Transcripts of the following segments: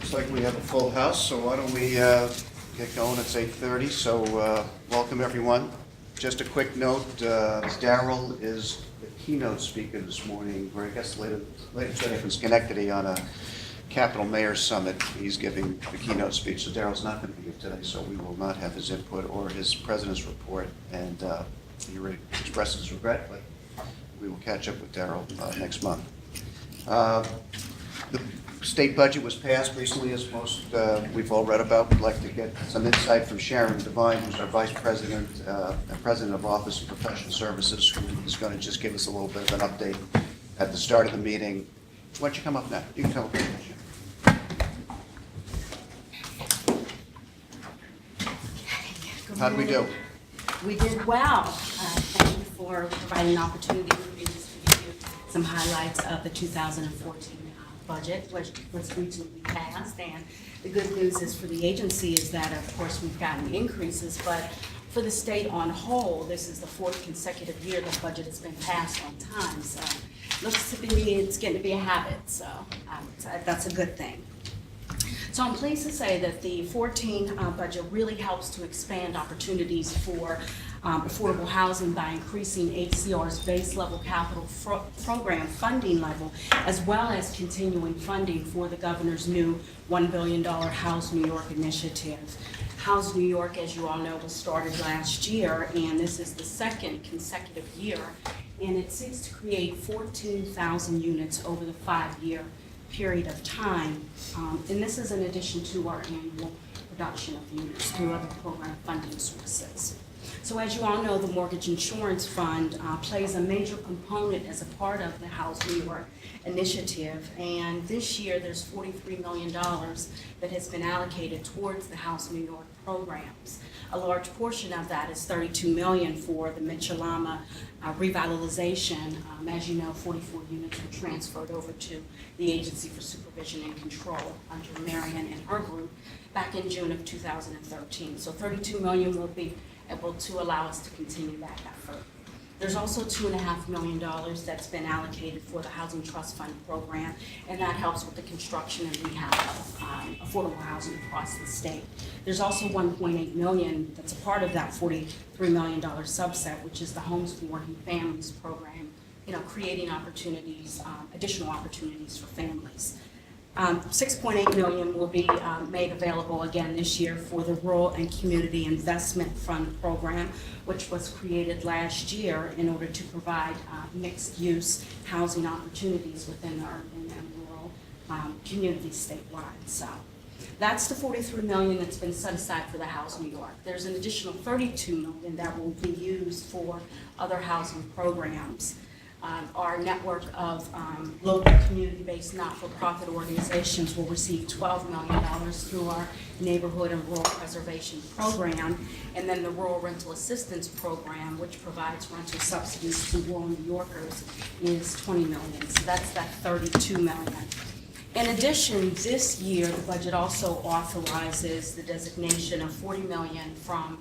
Looks like we have a full house, so why don't we get going? It's 8:30, so welcome everyone. Just a quick note, Darrell is the keynote speaker this morning, or I guess later today from Schenectady on a Capital Mayor's Summit. He's giving the keynote speech, so Darrell's not going to be here today, so we will not have his input or his president's report, and he already expressed his regret, but we will catch up with Darrell next month. The state budget was passed recently, as most we've all read about. We'd like to get some insight from Sharon Devine, who's our Vice President and President of Office of Professional Services, who is going to just give us a little bit of an update at the start of the meeting. Why don't you come up now? You can come up here. How did we do? We did well. Thank you for providing an opportunity for me just to give you some highlights of the 2014 budget, which was recently passed. And the good news is for the agency is that, of course, we've gotten increases, but for the state on whole, this is the fourth consecutive year the budget has been passed on time. So looks to be, it's getting to be a habit. So that's a good thing. So I'm pleased to say that the 14 budget really helps to expand opportunities for affordable housing by increasing HCR's base level capital program funding level, as well as continuing funding for the governor's new $1 billion House New York initiative. House New York, as you all know, was started last year, and this is the second consecutive year, and it seeks to create 14,000 units over the 5-year period of time, and this is in addition to our annual production of units through other program funding sources. So as you all know, the Mortgage Insurance Fund plays a major component as a part of the House New York initiative, and this year there's $43 million that has been allocated towards the House New York programs. A large portion of that is $32 million for the Mitchell-Lama revitalization. As you know, 44 units were transferred over to the Agency for Supervision and Control under Marion and her group back in June of 2013. So $32 million will be able to allow us to continue that effort. There's also $2.5 million that's been allocated for the Housing Trust Fund program, and that helps with the construction and rehab of affordable housing across the state. There's also $1.8 million that's a part of that $43 million subset, which is the Homes for Working Families program, creating opportunities, additional opportunities for families. $6.8 million will be made available again this year for the Rural and Community Investment Fund program, which was created last year in order to provide mixed-use housing opportunities within our rural communities statewide. So that's the $43 million that's been set aside for the House New York. There's an additional $32 million that will be used for other housing programs. Our network of local community-based not-for-profit organizations will receive $12 million through our Neighborhood and Rural Preservation Program, and then the Rural Rental Assistance Program, which provides rental subsidies to rural New Yorkers, is $20 million. So that's that $32 million. In addition, this year, the budget also authorizes the designation of $40 million from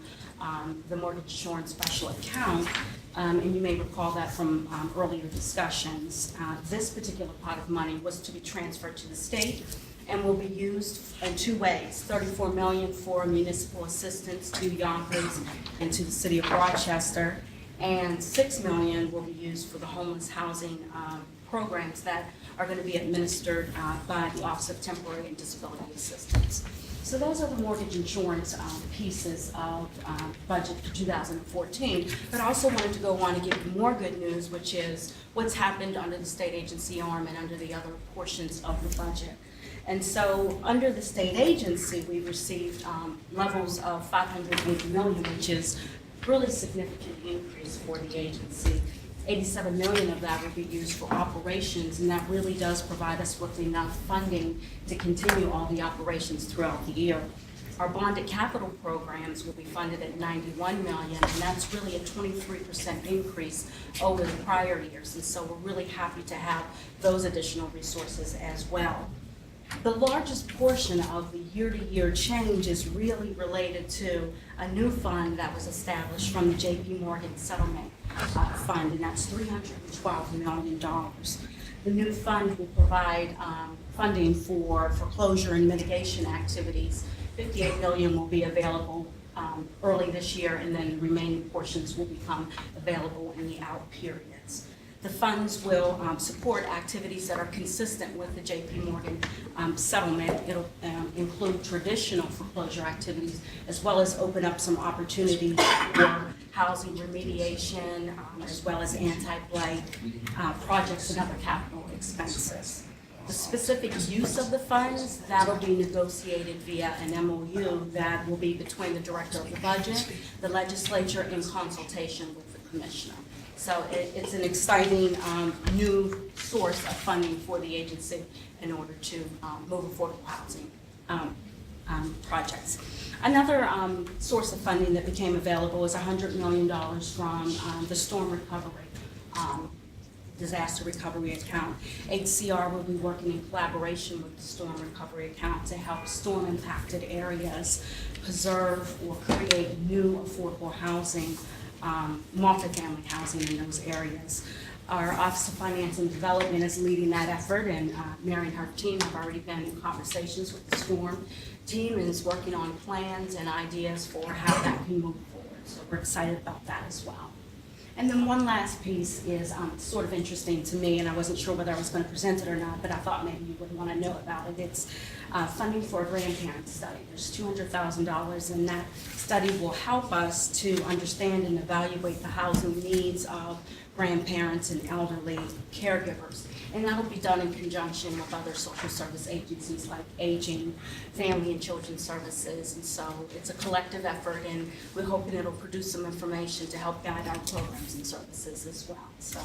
the Mortgage Insurance Special Account, and you may recall that from earlier discussions. This particular pot of money was to be transferred to the state and will be used in two ways: $34 million for municipal assistance to Yonkers and to the city of Rochester, and $6 million will be used for the homeless housing programs that are going to be administered by the Office of Temporary and Disability Assistance. So those are the mortgage insurance pieces of budget for 2014. But I also wanted to go on and give you more good news, which is what's happened under the state agency arm and under the other portions of the budget. And so under the state agency, we received levels of $580 million, which is really significant increase for the agency. $87 million of that will be used for operations, and that really does provide us with enough funding to continue all the operations throughout the year. Our bonded capital programs will be funded at $91 million, and that's really a 23% increase over the prior years, and so we're really happy to have those additional resources as well. The largest portion of the year-to-year change is really related to a new fund that was established from the J.P. Morgan Settlement Fund, and that's $312 million. The new fund will provide funding for foreclosure and mitigation activities. $58 million will be available early this year, and then the remaining portions will become available in the out periods. The funds will support activities that are consistent with the J.P. Morgan settlement. It'll include traditional foreclosure activities, as well as open up some opportunities for housing remediation, as well as anti-blight projects and other capital expenses. The specific use of the funds, that'll be negotiated via an MOU that will be between the Director of the Budget, the Legislature, in consultation with the Commissioner. So it's an exciting new source of funding for the agency in order to move affordable housing projects. Another source of funding that became available is $100 million from the storm recovery, disaster recovery account. HCR will be working in collaboration with the storm recovery account to help storm impacted areas preserve or create new affordable housing, multifamily housing in those areas. Our Office of Finance and Development is leading that effort, and Mary and her team have already been in conversations with the STORM team and is working on plans and ideas for how that can move forward. So we're excited about that as well. And then one last piece is sort of interesting to me, and I wasn't sure whether I was going to present it or not, but I thought maybe you would want to know about it. It's funding for a grandparent study. There's $200,000, and that study will help us to understand and evaluate the housing needs of grandparents and elderly caregivers. And that'll be done in conjunction with other social service agencies like Aging, Family and Children Services. And so it's a collective effort, and we're hoping it'll produce some information to help guide our programs and services as well. So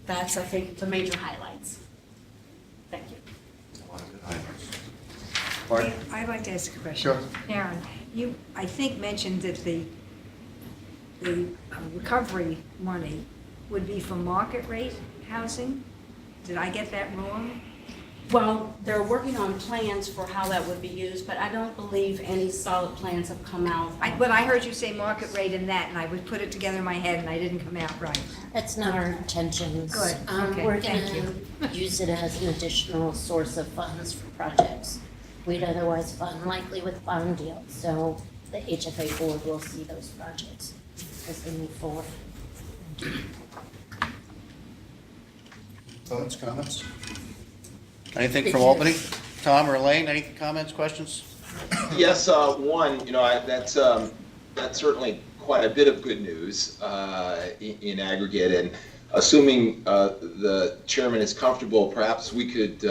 that's, I think, the major highlights. Thank you. A lot of good highlights. Mark? I'd like to ask a question. Sure. Aaron, you, I think, mentioned that the recovery money would be for market rate housing. Did I get that wrong? Well, they're working on plans for how that would be used, but I don't believe any solid plans have come out. But I heard you say market rate and that, and I would put it together in my head, and I didn't come out right. That's not our intentions. Good. Okay, We're thank gonna use it as an additional source of funds for projects we'd otherwise fund, likely with bond deals. So the HFA board will see those projects as they move forward. Thoughts, comments? Anything from Albany? Tom or Elaine, any comments, questions? Yes, one, that's certainly quite a bit of good news in aggregate, and assuming the chairman is comfortable, perhaps we could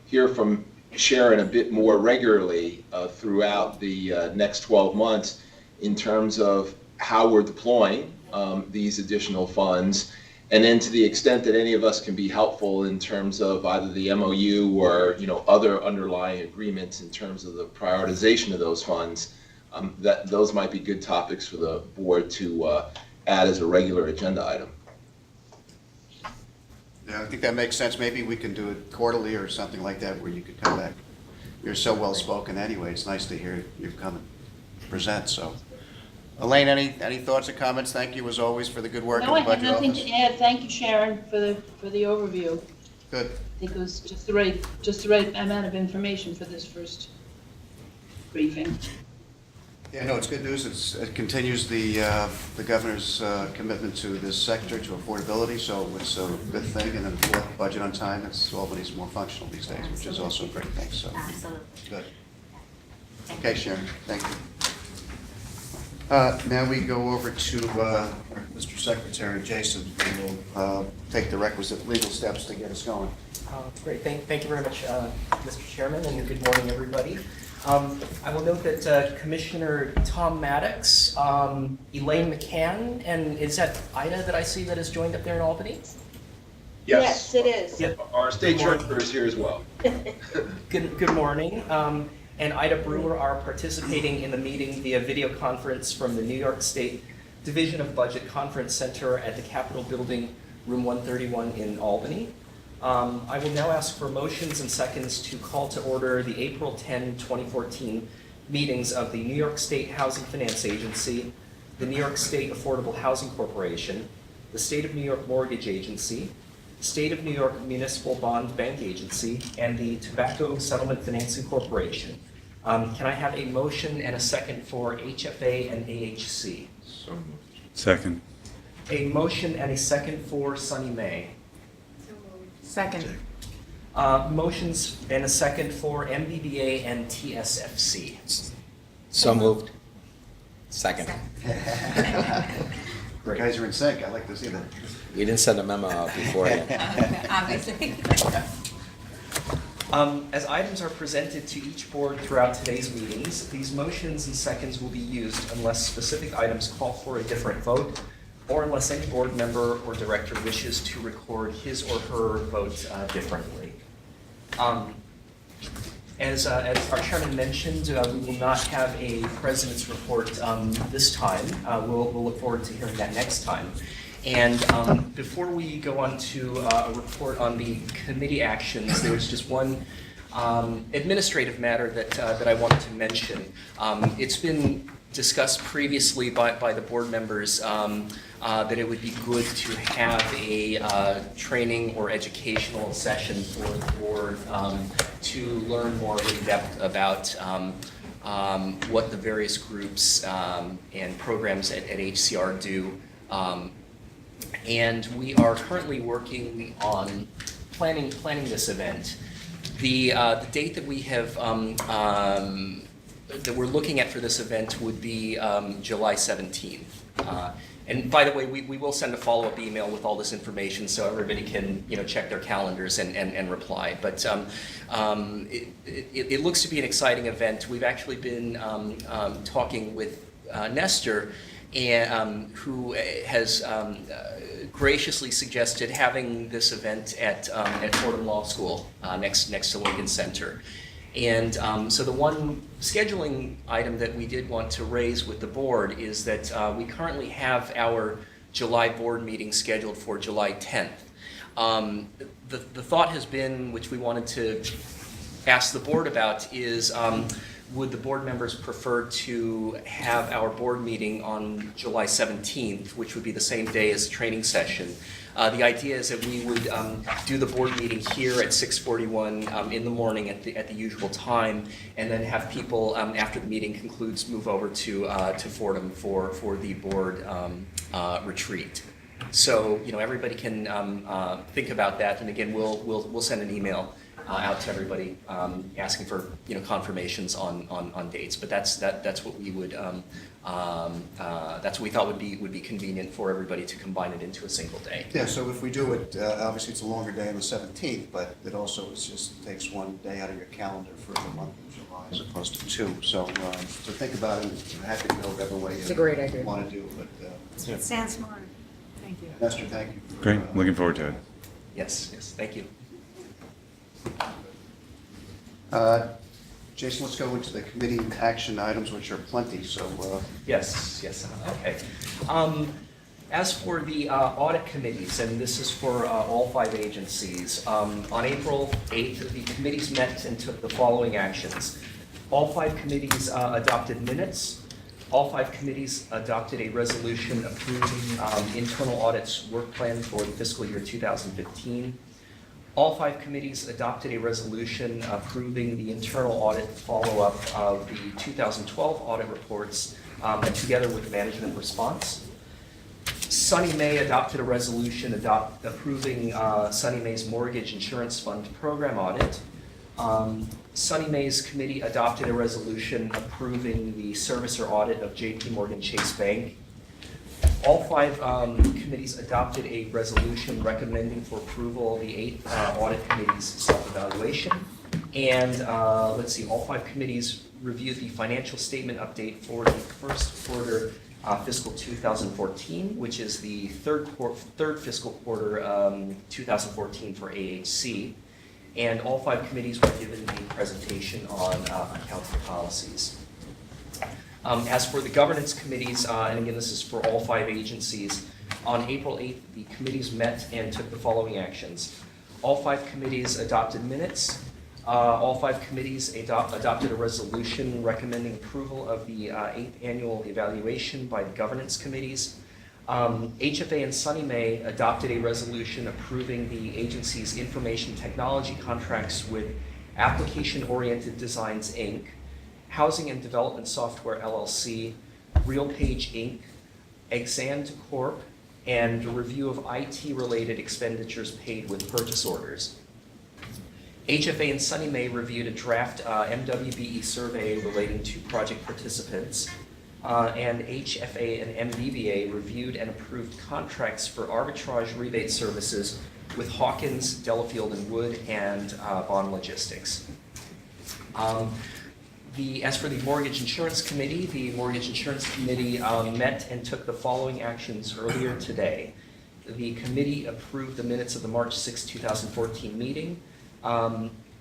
hear from Sharon a bit more regularly throughout the next 12 months in terms of how we're deploying these additional funds. And then to the extent that any of us can be helpful in terms of either the MOU or other underlying agreements in terms of the prioritization of those funds, that those might be good topics for the board to add as a regular agenda item. Yeah, I think that makes sense. Maybe we can do it quarterly or something like that where you could come back. You're so well-spoken anyway. It's nice to hear you come and present, so. Elaine, any thoughts or comments? Thank you as always for the good work No, in the I have budget nothing office. to add. Thank you, Sharon, for the overview. Good. I think it was just the right amount of information for this first briefing. Yeah, no, it's good news. It continues the governor's commitment to this sector, to affordability, so it's a good thing. And then the budget on time, Albany's more functional these days, which is also a great thing, so. Absolutely. Good. Okay, Sharon, thank you. Now we go over to Mr. Secretary Jason, who will take the requisite legal steps to get us going. Great, thank you very much, Mr. Chairman, and good morning, everybody. I will note that Commissioner Tom Maddox, Elaine McCann, and is that Ida that I see that has joined up there in Albany? Yes, it is. Yep. Our state treasurer is here as well. Good morning. And Ida Brewer are participating in the meeting via video conference from the New York State Division of Budget Conference Center at the Capitol Building, room 131 in Albany. I will now ask for motions and seconds to call to order the April 10, 2014 meetings of the New York State Housing Finance Agency, the New York State Affordable Housing Corporation, the State of New York Mortgage Agency, State of New York Municipal Bond Bank Agency, and the Tobacco Settlement Financing Corporation. Can I have a motion and a second for HFA and AHC? Second. A motion and a second for SONYMA. Second. Motions and a second for MBBA and TSFC. So moved. Second. You guys are in sync, I like to see that. We didn't send a memo out beforehand. Obviously. As items are presented to each board throughout today's meetings, these motions and seconds will be used unless specific items call for a different vote, or unless any board member or director wishes to record his or her vote differently. As our chairman mentioned, we will not have a president's report this time. We'll look forward to hearing that next time. And before we go on to a report on the committee actions, there's just one administrative matter that I wanted to mention. It's been discussed previously by the board members that it would be good to have a training or educational session for the board to learn more in depth about what the various groups and programs at HCR do. And we are currently working on planning this event. The date that we have that we're looking at for this event would be July 17th. And by the way, we will send a follow-up email with all this information so everybody can check their calendars and reply. But it looks to be an exciting event. We've actually been talking with Nestor, who has graciously suggested having this event at Fordham Law School next to Lincoln Center. And so the one scheduling item that we did want to raise with the board is that we currently have our July board meeting scheduled for July 10th. The thought has been, which we wanted to ask the board about, is would the board members prefer to have our board meeting on July 17th, which would be the same day as the training session? The idea is that we would do the board meeting here at 6:41 in the morning at the usual time, and then have people, after the meeting concludes, move over to Fordham for the board retreat. So everybody can think about that, and again we'll send an email out to everybody asking for confirmations on dates. But that's what we would that's what we thought would be convenient for everybody to combine it into a single day. Yeah, so if we do it, obviously it's a longer day on the 17th, but it also just takes one day out of your calendar for the month of July as opposed to two. So think about it. I'm happy to go whatever way you want to do. But It sounds smart. Thank you. Nestor, thank you. Great, looking forward to it. Yes, thank you. Jason, let's go into the committee action items, which are plenty. So Yes, okay. As for the audit committees, and this is for all 5 agencies, on April 8th, the committees met and took the following actions. All 5 committees adopted minutes. All 5 committees adopted a resolution approving internal audit's work plan for the fiscal year 2015. All 5 committees adopted a resolution approving the internal audit follow-up of the 2012 audit reports together with management response. SONYMA adopted a resolution approving SONYMA's mortgage insurance fund program audit. SONYMA's committee adopted a resolution approving the servicer audit of JP Morgan Chase Bank. All 5 committees adopted a resolution recommending for approval the 8th audit committee's self-evaluation. And all 5 committees reviewed the financial statement update for the first quarter fiscal 2014, which is the third fiscal quarter 2014 for AHC. And all 5 committees were given a presentation on accounting policies. As for the governance committees, and again this is for all 5 agencies, on April 8th the committees met and took the following actions. All 5 committees adopted minutes. All 5 committees adopted a resolution recommending approval of the 8th annual evaluation by the governance committees. HFA and SONYMA adopted a resolution approving the agency's information technology contracts with Application-Oriented Designs, Inc., Housing and Development Software, LLC, RealPage, Inc., Exand Corp., and a review of IT-related expenditures paid with purchase orders. HFA and SONYMA reviewed a draft MWBE survey relating to project participants, and HFA and MBBA reviewed and approved contracts for arbitrage rebate services with Hawkins, Delafield and Wood, and Bond Logistics. As for the Mortgage Insurance Committee, the Mortgage Insurance Committee met and took the following actions earlier today. The committee approved the minutes of the March 6, 2014 meeting,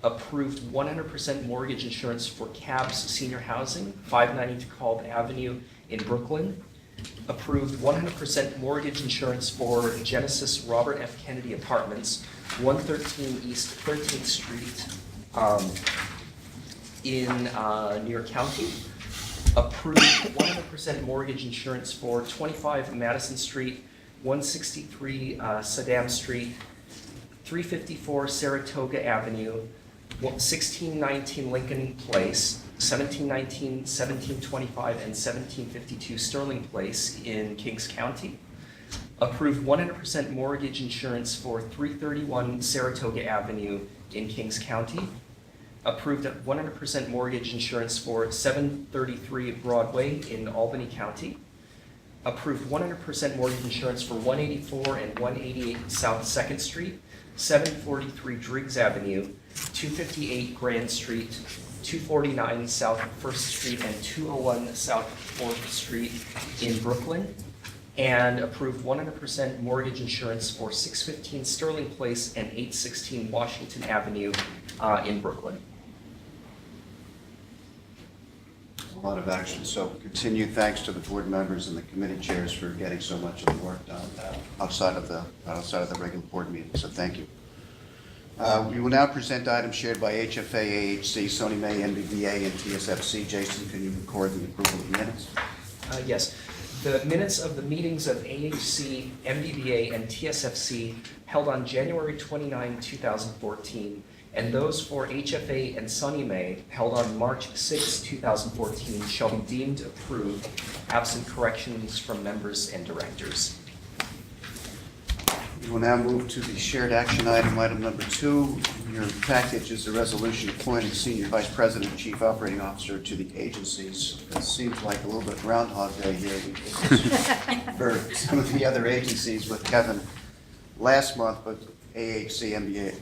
approved 100% mortgage insurance for CABS Senior Housing, 590 DeKalb Avenue in Brooklyn, approved 100% mortgage insurance for Genesis Robert F. Kennedy Apartments, 113 East 13th Street in New York County, approved 100% mortgage insurance for 25 Madison Street, 163 Saddam Street, 354 Saratoga Avenue, 1619 Lincoln Place, 1719, 1725, and 1752 Sterling Place in Kings County. Approved 100% mortgage insurance for 331 Saratoga Avenue in Kings County. Approved 100% mortgage insurance for 733 Broadway in Albany County. Approved 100% mortgage insurance for 184 and 188 South 2nd Street, 743 Driggs Avenue, 258 Grand Street, 249 South 1st Street, and 201 South 4th Street in Brooklyn. And approved 100% mortgage insurance for 615 Sterling Place and 816 Washington Avenue in Brooklyn. A lot of action, so continued thanks to the board members and the committee chairs for getting so much of the work done outside of the regular board meeting, so thank you. We will now present items shared by HFA, AHC, SONYMA, NBVA, and TSFC. Jason, can you record the approval of the minutes? Yes. The minutes of the meetings of AHC, MBVA, and TSFC held on January 29, 2014, and those for HFA and SONYMA held on March 6, 2014 shall be deemed approved, absent corrections from members and directors. We will now move to the shared action item number 2. In your package is a resolution appointing Senior Vice President and Chief Operating Officer to the agencies. It seems like a little bit Groundhog Day here. We did this for some of the other agencies with Kevin last month, but AHC, MBA,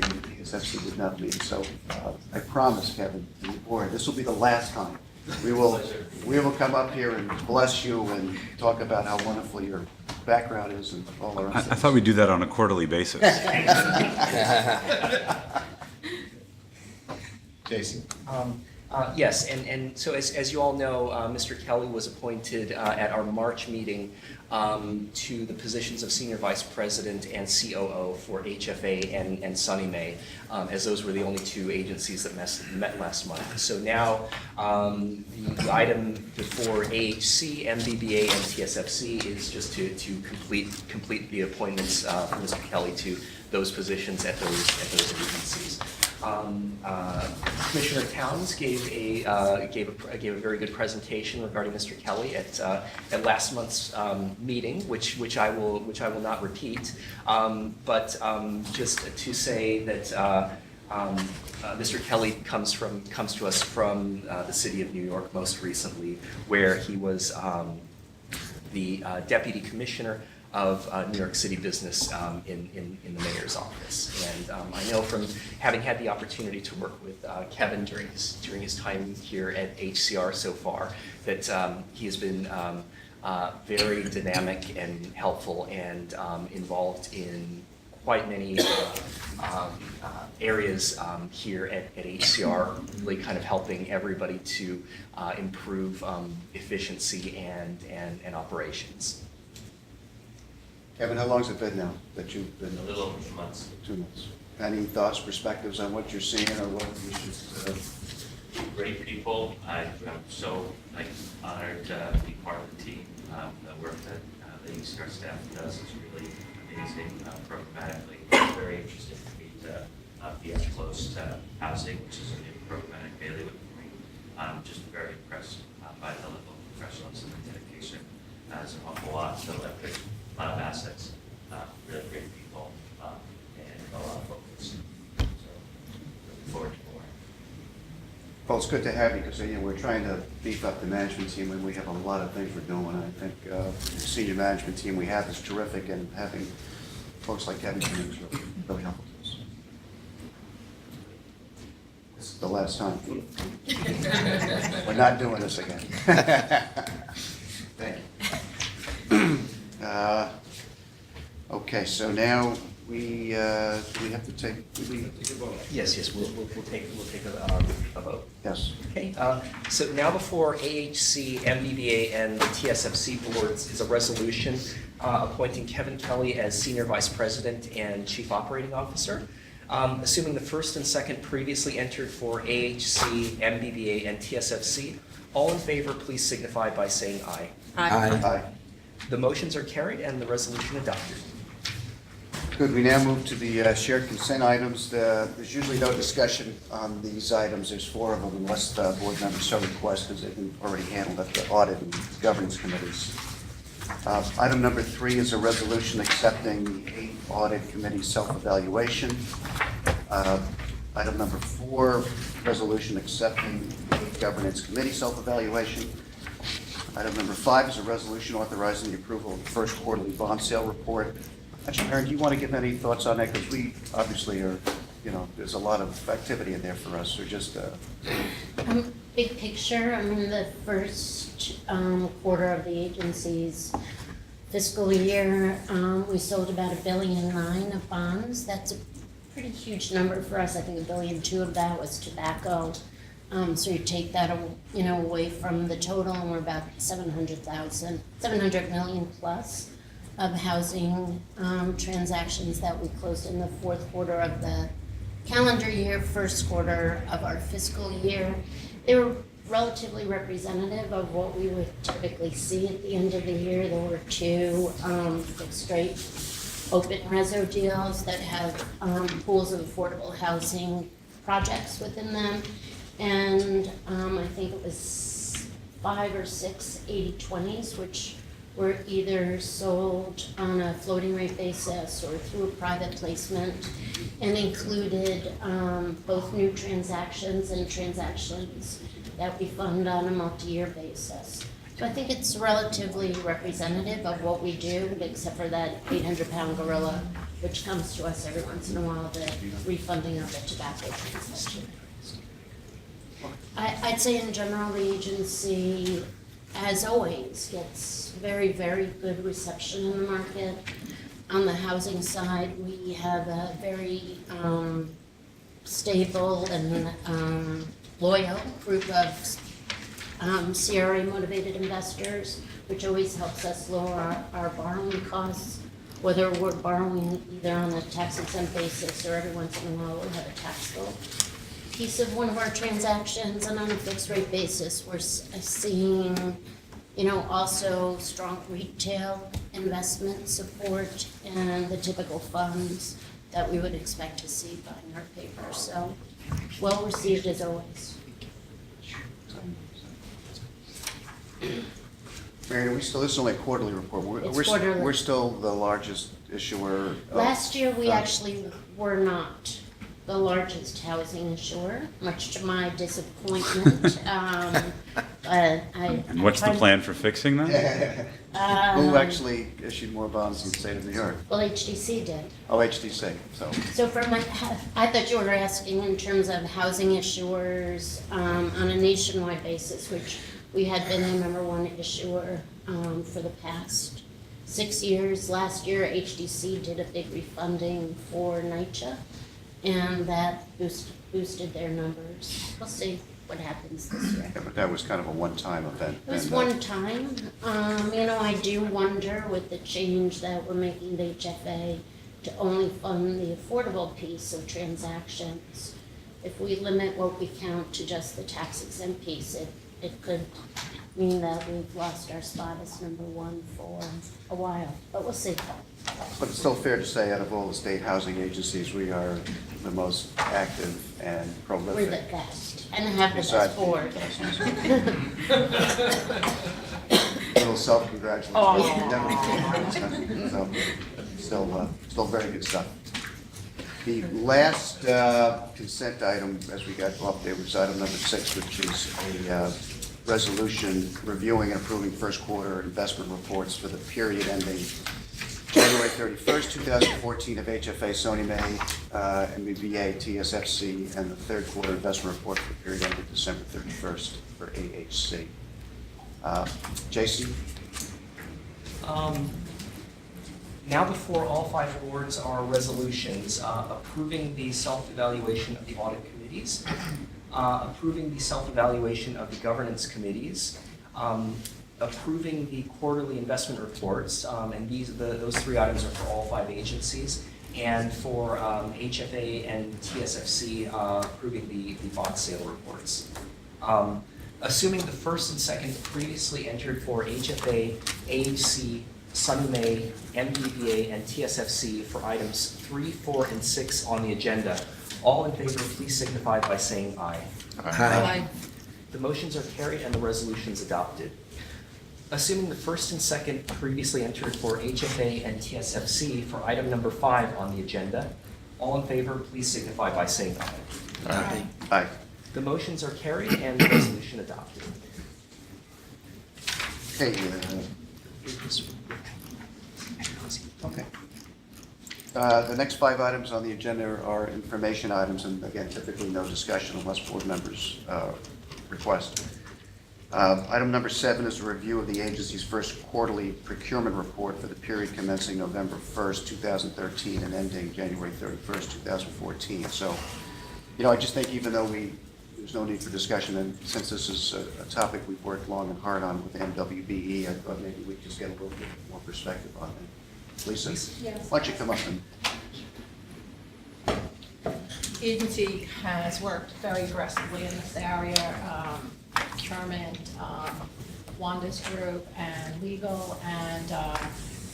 and TSFC did not meet. So I promise, Kevin, and the board, this will be the last time. We will come up here and bless you and talk about how wonderful your background is and all the rest. I thought we'd do that on a quarterly basis. Jason. Yes, and so as you all know, Mr. Kelly was appointed at our March meeting to the positions of Senior Vice President and COO for HFA and SONYMA, as those were the only two agencies that met last month. So now the item before AHC, MBBA, and TSFC is just to complete the appointments for Mr. Kelly to those positions at those agencies. Commissioner Towns gave a very good presentation regarding Mr. Kelly at last month's meeting, which I will not repeat, but just to say that Mr. Kelly comes to us from the city of New York most recently, where he was the deputy commissioner of New York City business in the mayor's office. And I know from having had the opportunity to work with Kevin during his time here at HCR so far, that he has been very dynamic and helpful and involved in quite many areas here at HCR, really kind of helping everybody to improve efficiency and operations. Kevin, how long has it been now that you've been? A little over 2 months. 2 months. Any thoughts, perspectives on what you're seeing or what we should? Great people. I'm so honored to be part of the team that work that things our staff does is really amazing programmatically. It's very interesting for me to be as close to housing, which is a new programmatic bailiwick for me. I'm just very impressed by the level of professionalism and dedication. It's an awful lot to leverage, a lot of assets, really great people, and a lot of focus. So looking forward to more. Well, it's good to have you, because we're trying to beef up the management team, and we have a lot of things we're doing. I think the senior management team we have is terrific, and having folks like Kevin come in is really helpful to us. This is the last time. We're not doing this again. Thank you. Okay, so now we have to take. Yes, we'll take a vote. Yes. Okay, so now before AHC, MBBA, and the TSFC boards is a resolution appointing Kevin Kelly as Senior Vice President and Chief Operating Officer. Assuming the first and second previously entered for AHC, MBBA, and TSFC, all in favor, please signify by saying aye. Aye. The motions are carried and the resolution adopted. Good, we now move to the shared consent items. There's usually no discussion on these items. There's 4 of them, unless the board members so request, as they've been already handled at the audit and governance committees. Item number 3 is a resolution accepting the 8th audit committee self-evaluation. Item number 4, resolution accepting the 8th governance committee self-evaluation. Item number 5 is a resolution authorizing the approval of the first quarterly bond sale report. Actually, Aaron, do you want to give any thoughts on that? Because we obviously are, there's a lot of activity in there for us, or just... Big picture, the first quarter of the agency's fiscal year, we sold about $1.9 billion of bonds. That's a pretty huge number for us. I think $1.2 billion of that was tobacco. So you take that, away from the total, and we're about 700 million plus of housing transactions that we closed in the 4th quarter of the calendar year, 1st quarter of our fiscal year. They were relatively representative of what we would typically see at the end of the year. There were 2 fixed rate open reso deals that have pools of affordable housing projects within them. And I think it was 5 or 6 80/20s, which were either sold on a floating rate basis or through a private placement, and included both new transactions and transactions that we fund on a multi-year basis. So I think it's relatively representative of what we do, except for that 800-pound gorilla, which comes to us every once in a while, the refunding of the tobacco transaction. I'd say in general, the agency, as always, gets very, very good reception in the market. On the housing side, we have a very stable and loyal group of CRA-motivated investors, which always helps us lower our borrowing costs, whether we're borrowing either on a tax-exempt basis or every once in a while we'll have a taxable piece of one of our transactions, and on a fixed-rate basis, we're seeing, also strong retail investment support and the typical funds that we would expect to see buying our paper. So, well received as always. Mary, this is only a quarterly report. Quarterly. We're still the largest issuer. Last year, we actually were not the largest housing issuer, much to my disappointment. And what's the plan for fixing that? Who actually issued more bonds in the state of New York? Well, HDC did. Oh, HDC, So I thought you were asking in terms of housing issuers on a nationwide basis, which we had been the #1 issuer for the past 6 years. Last year, HDC did a big refunding for NYCHA, and that boosted their numbers. We'll see what happens this year. Yeah, but that was kind of a one-time event. It was and, one time. I do wonder with the change that we're making to HFA to only fund the affordable piece of transactions. If we limit what we count to just the tax exempt piece, it it could mean that we've lost our spot as number one for a while, but we'll see. But it's still fair to say, out of all the state housing agencies, we are the most active and prolific. We're the best, and have the Besides- best board. Little self-congratulation. So, still very good stuff. The last consent item, as we got off there, was item number 6, which is a resolution reviewing and approving first quarter investment reports for the period ending January 31st, 2014 of HFA, SONYMA, MBVA, TSFC, and the third quarter investment report for the period ending December 31st for AHC. Jason? Now before all 5 boards are resolutions approving the self-evaluation of the audit committees, approving the self-evaluation of the governance committees, approving the quarterly investment reports, and those 3 items are for all 5 agencies, and for HFA and TSFC approving the bond sale reports. Assuming the first and second previously entered for HFA, AHC, SONYMA, MBVA, and TSFC for items 3, 4, and 6 on the agenda. All in favor, please signify by saying aye. Aye. The motions are carried and the resolutions adopted. Assuming the first and second previously entered for HFA and TSFC for item number 5 on the agenda. All in favor, please signify by saying aye. Aye. Aye. The motions are carried and the resolution adopted. Okay. Okay. The next 5 items on the agenda are information items, and again, typically no discussion unless board members request. Item number 7 is a review of the agency's first quarterly procurement report for the period commencing November 1st, 2013 and ending January 31st, 2014. So, I just think even though there's no need for discussion, and since this is a topic we've worked long and hard on with MWBE, I thought maybe we'd just get a little bit more perspective on it. Lisa? Yes. Why don't you come up and... Agency has worked very aggressively in this area, procurement, Wanda's group, and legal, and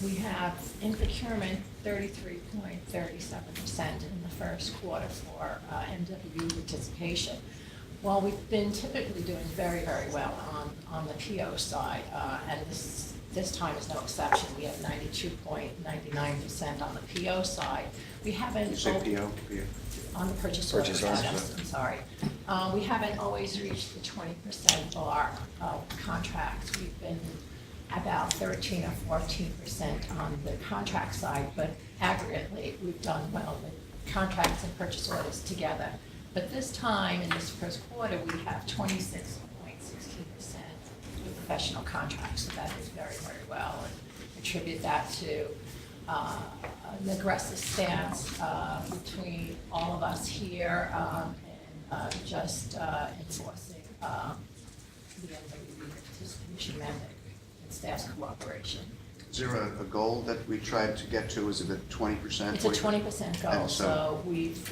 we have in procurement 33.37% in the first quarter for MWB participation. Well, we've been typically doing very, very well on the PO side, and this time is no exception. We have 92.99% on the PO side. We haven't... You say PO? On the purchase order Purchase side, orders. I'm sorry. We haven't always reached the 20% bar of contracts. We've been about 13 or 14% on the contract side, but aggregately, we've done well with contracts and purchase orders together. But this time, in this first quarter, we have 26.16% with professional contracts, so that is very, very well. And attribute that to an aggressive stance between all of us here and just enforcing the MWB participation mandate and staff's cooperation. Is there a goal that we tried to get to? Is it a 20%? It's a 20% goal, And so we've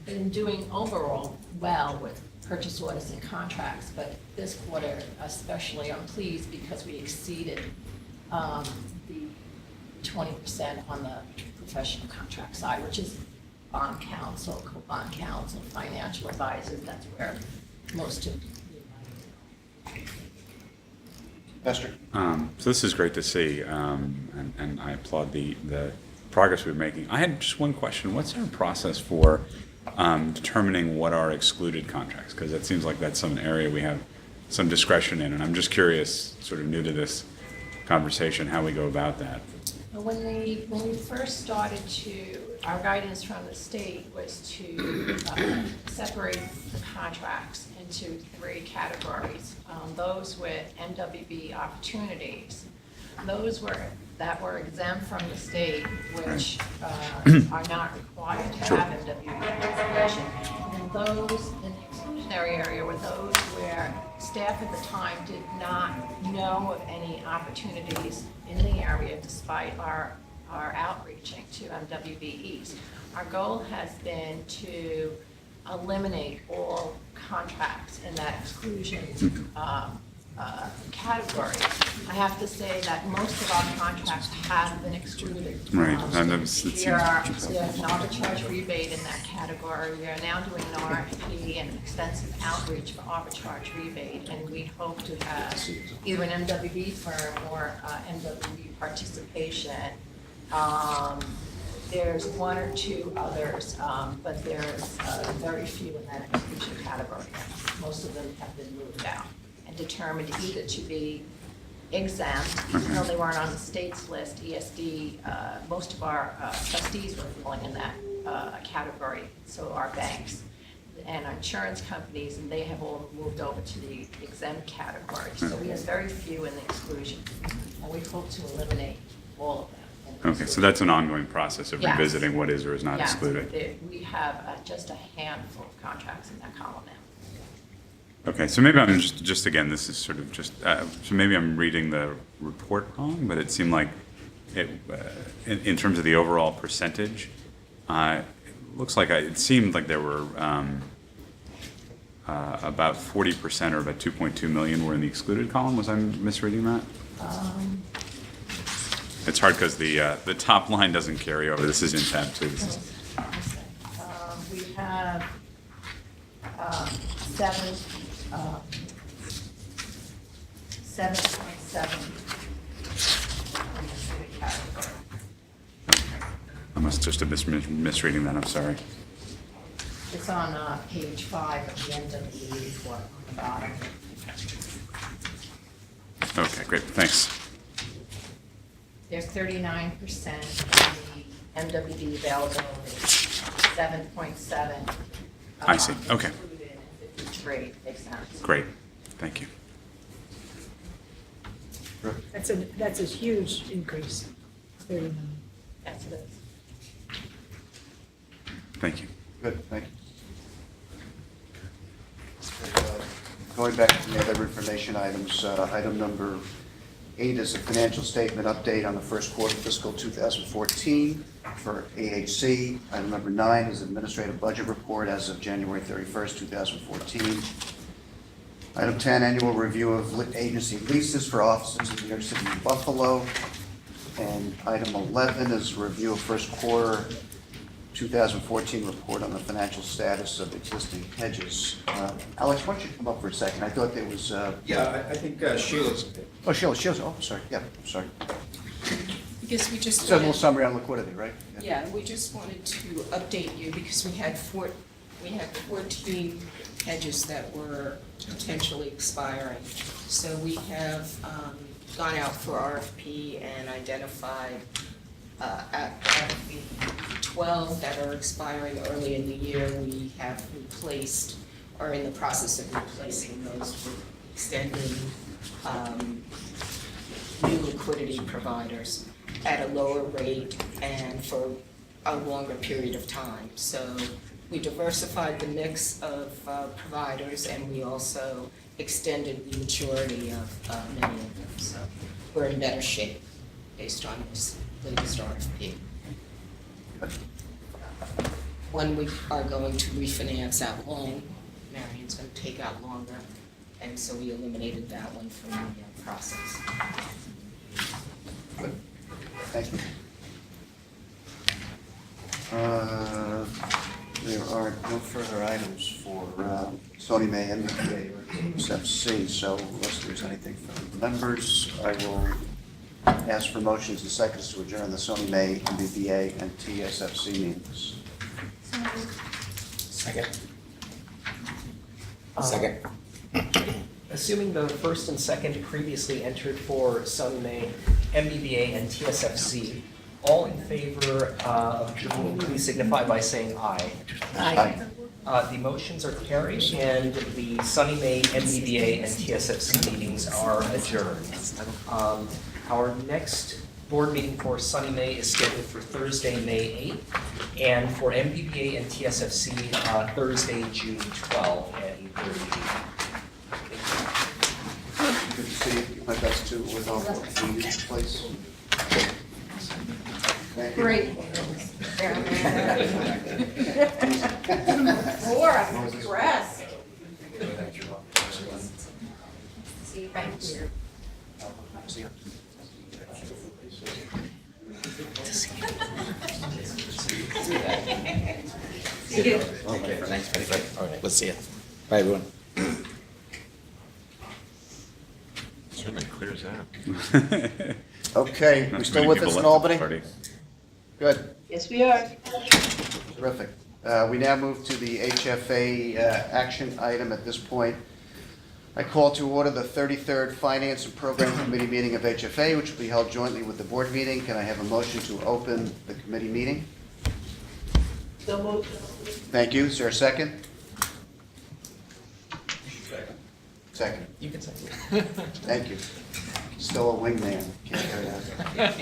been doing overall well with purchase orders and contracts, but this quarter especially, I'm pleased because we exceeded the 20% on the professional contract side, which is bond counsel, co-bond counsel, financial advisors. That's where most of the money. Esther? So this is great to see, and I applaud the progress we're making. I had just one question. What's our process for determining what are excluded contracts? Because it seems like that's some area we have some discretion in, and I'm just curious, sort of new to this conversation, how we go about that. When we first started our guidance from the state was to separate the contracts into 3 categories. Those with MWB opportunities, those that were exempt from the state, which are not required to have MWB participation. And those in the exclusionary area were those where staff at the time did not know of any opportunities in the area despite our outreaching to MWBEs. Our goal has been to eliminate all contracts in that exclusion category. I have to say that most of our contracts have been excluded. Right, and it's- There's an arbitrage rebate in that category. We are now doing an RFP and extensive outreach for arbitrage rebate, and we hope to have either an MWB firm or MWB participation. There's one or two others, but there's very few in that exclusion category. Most of them have been moved out and determined either to be exempt, even though they weren't on the state's list. ESD, most of our trustees were falling in that category, so our banks and our insurance companies, and they have all moved over to the exempt category. So we have very few in the exclusion, and we hope to eliminate all of them. Okay, so that's an ongoing process of Yes. revisiting what is or is not Yes, excluded. we have just a handful of contracts in that column now. Okay, so maybe I'm just again, this is sort of just, so maybe I'm reading the report wrong, but it seemed like it, in terms of the overall percentage, it looks like it seemed like there were about 40% or about 2.2 million were in the excluded column. Was I misreading that? It's hard because the top line doesn't carry over. This is in tab 2. We have 7.7 in the city category. I must just have misreading that. I'm sorry. It's on page 5 of the end of the report on the bottom. Okay, great. Thanks. There's 39% in the MWD availability, 7.7. I see. Okay. Included and 53 exempt. Great. Thank you. That's a huge increase, 39. Yes, it is. Thank you. Good, thank you. Going back to the other information items, item number 8 is a financial statement update on the first quarter fiscal 2014 for AHC. Item number 9 is administrative budget report as of January 31st, 2014. Item 10, annual review of agency leases for offices in New York City and Buffalo. And item 11 is review of first quarter 2014 report on the financial status of existing hedges. Alex, why don't you come up for a second? I thought there was... Yeah, I think Sheila's. Oh, Sheila's, oh, sorry, yeah, I'm sorry. Because we just It's a little wanted, summary on liquidity, right? yeah, we just wanted to update you because we had 14 hedges that were potentially expiring. So we have gone out for RFP and identified at the 12 that are expiring early in the year. We have replaced, or in the process of replacing those with extending new liquidity providers at a lower rate and for a longer period of time. So we diversified the mix of providers, and we also extended the maturity of many of them. So we're in better shape based on this latest RFP. When we are going to refinance out loan, Marion's going to take out longer, and so we eliminated that one from the process. Good. Thank you. There are no further items for SONYMA, MBA, or TSFC, so unless there's anything from members, I will ask for motions and seconds to adjourn the SONYMA, MBA, and TSFC meetings. Second. Second. Assuming the first and second previously entered for SONYMA, MBBA, and TSFC, all in favor of adjourning, please signify by saying aye. Aye. The motions are carried, and the SONYMA, MBBA, and TSFC meetings are adjourned. Our next board meeting for SONYMA is scheduled for Thursday, May 8th, and for MBBA and TSFC, Thursday, June 12th and 13th. Good to see you. My best to with all the meetings, please. Thank you. Great. Laura, I'm impressed. Okay, thanks, buddy. All right, let's see it. Bye, everyone. Certainly clears out. Okay, we Not still many with people us in left at the Albany? party. Good, Yes, we are. terrific. We now move to the HFA action item at this point. I call to order the 33rd Finance and Program Committee meeting of HFA, which will be held jointly with the board meeting. Can I have a motion to open the committee meeting? So moved. Thank you. Is there a second? Second. You can say. Thank you. Still a wingman. Can't hear that.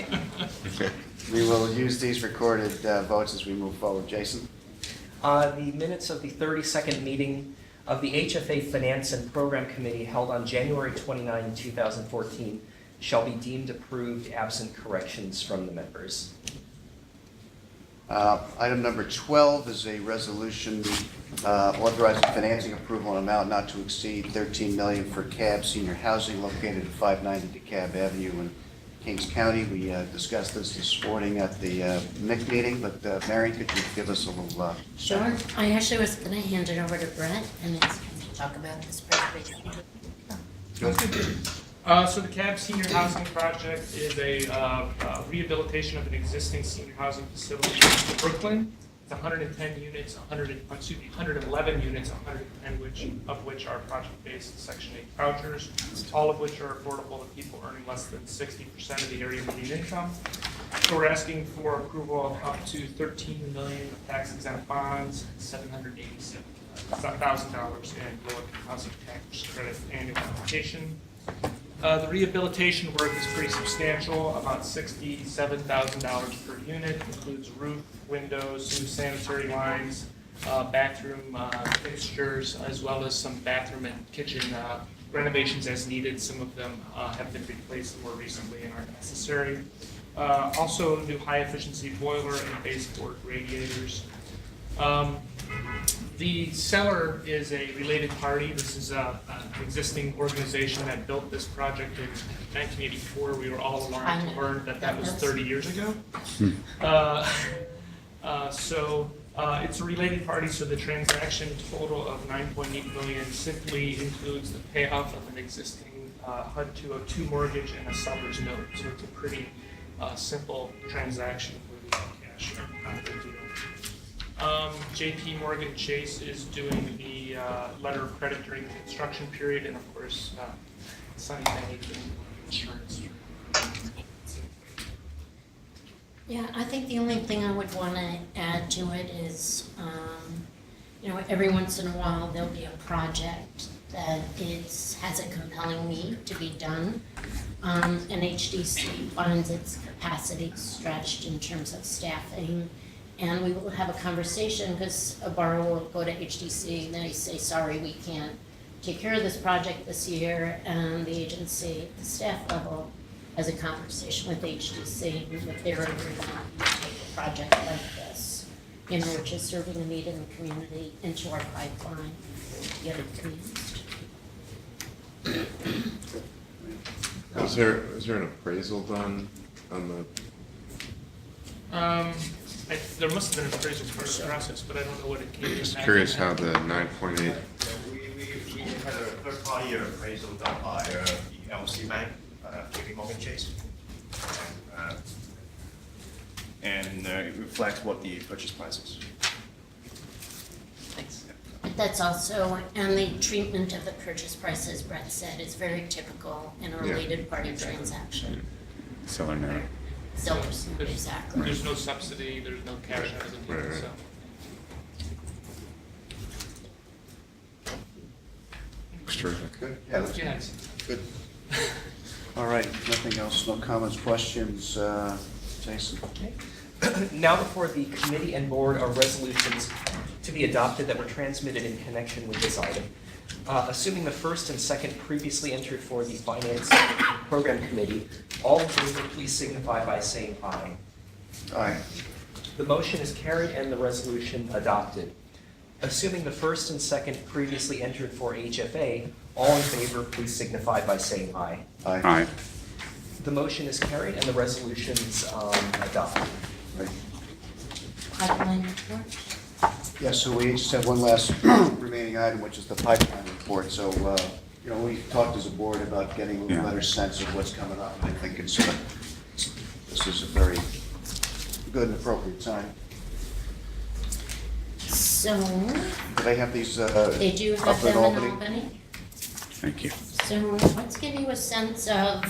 We will use these recorded votes as we move forward. Jason? The minutes of the 32nd meeting of the HFA Finance and Program Committee held on January 29, 2014 shall be deemed approved absent corrections from the members. Item number 12 is a resolution authorizing financing approval on amount not to exceed $13 million for CAB senior housing located at 590 DeKalb Avenue in Kings County. We discussed this morning at the MIC meeting, but Mary, could you give us a little... Sure. I actually was going to hand it over to Brett and it's going to talk about this presentation. So the CAB Senior Housing Project is a rehabilitation of an existing senior housing facility in Brooklyn. It's 110 units, 111 units, 110 of which are project-based Section 8 vouchers, all of which are affordable to people earning less than 60% of the area median income. So we're asking for approval of up to $13 million of tax-exempt bonds, $787,000 in low-income housing tax credit annual application. The rehabilitation work is pretty substantial, about $67,000 per unit, includes roof, windows, new sanitary lines, bathroom fixtures, as well as some bathroom and kitchen renovations as needed. Some of them have been replaced more recently and aren't necessary. Also, new high-efficiency boiler and baseboard radiators. The seller is a related party. This is an existing organization that built this project in 1984. We were all alarmed to learn that that was 30 years ago. It's a related party, so the transaction total of $9.8 million simply includes the payoff of an existing HUD 202 mortgage and a seller's note. So it's a pretty simple transaction with cash out of the deal. JP Morgan Chase is doing the letter of credit during the construction period, and of course, Sunny Bank and insurance. Yeah, I think the only thing I would want to add to it is, every once in a while there'll be a project that has a compelling need to be done. And HDC finds its capacity stretched in terms of staffing. And we will have a conversation because a borrower will go to HDC and they say, sorry, we can't take care of this project this year. And the agency, the staff level, has a conversation with HDC with their agreement to take a project like this, which is serving a need in the community, into our pipeline to get it used. Is there an appraisal done on the? There must have been an appraisal part of the process, but I don't know what it came to. Just curious how the 9.8. We had a third-party appraisal done by the LC Bank, JP Morgan Chase, and it reflects what the purchase price is. Thanks. But that's also, and the treatment of the purchase price, as Brett said, is very typical in a related party transaction. Seller note. Sellers, exactly. There's no subsidy, there's no cash out of the deal, so. Looks terrific. Good. Yeah, that's Yes. good. All right, nothing else, no comments, questions, Jason? Now before the committee and board are resolutions to be adopted that were transmitted in connection with this item. Assuming the first and second previously entered for the Finance Program Committee, all in favor, please signify by saying aye. Aye. The motion is carried and the resolution adopted. Assuming the first and second previously entered for HFA, all in favor, please signify by saying aye. Aye. The motion is carried and the resolution's adopted. Pipeline report? Yes, so we just have one last remaining item, which is the pipeline report. So, we talked as a board about getting a little better sense of what's coming up. I think this is a very good and appropriate time. So, Do they have these they do have up in them in Albany? Albany. Thank you. So let's give you a sense of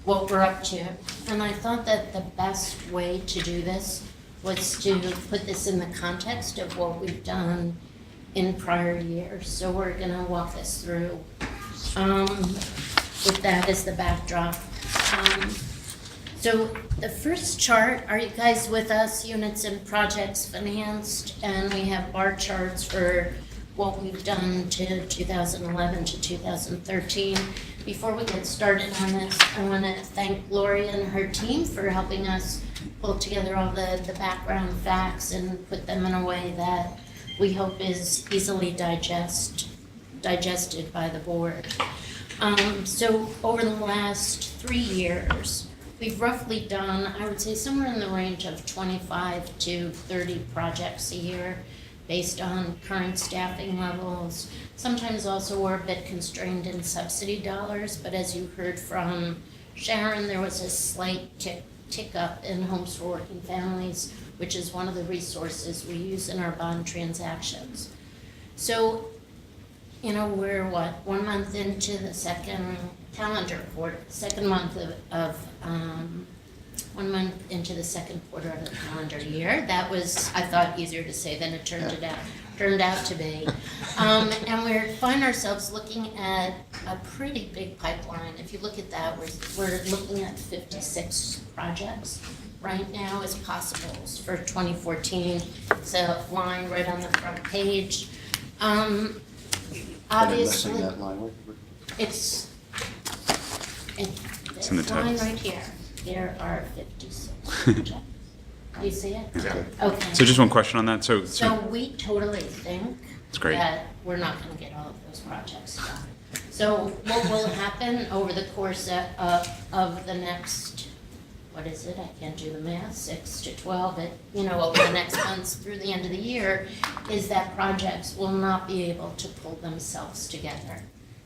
what we're up to. And I thought that the best way to do this was to put this in the context of what we've done in prior years. So we're gonna walk this through with that as the backdrop. So the first chart, are you guys with us? Units and projects financed, and we have bar charts for what we've done to 2011 to 2013. Before we get started on this, I want to thank Gloria and her team for helping us pull together all the background facts and put them in a way that we hope is easily digested by the board. So over the last 3 years, we've roughly done, I would say, somewhere in the range of 25 to 30 projects a year based on current staffing levels. Sometimes also we're a bit constrained in subsidy dollars, but as you heard from Sharon, there was a slight tick up in homes for working families, which is one of the resources we use in our bond transactions. So, we're 1 month into the second calendar quarter, second month of 1 month into the second quarter of the calendar year. That was, I thought, easier to say than it turned out to be. And we find ourselves looking at a pretty big pipeline. If you look at that, we're looking at 56 projects right now as possibles for 2014. It's a line right on the front page. Obviously, I'm missing that line. it's in the this line text. right here. There are 56 projects. Do you see it? Yeah. Okay. So just one question on that. So We totally think That's great. that we're not gonna get all of those projects done. So what will happen over the course of the next, what is it? I can't do the math, 6 to 12, over the next months through the end of the year, is that projects will not be able to pull themselves together.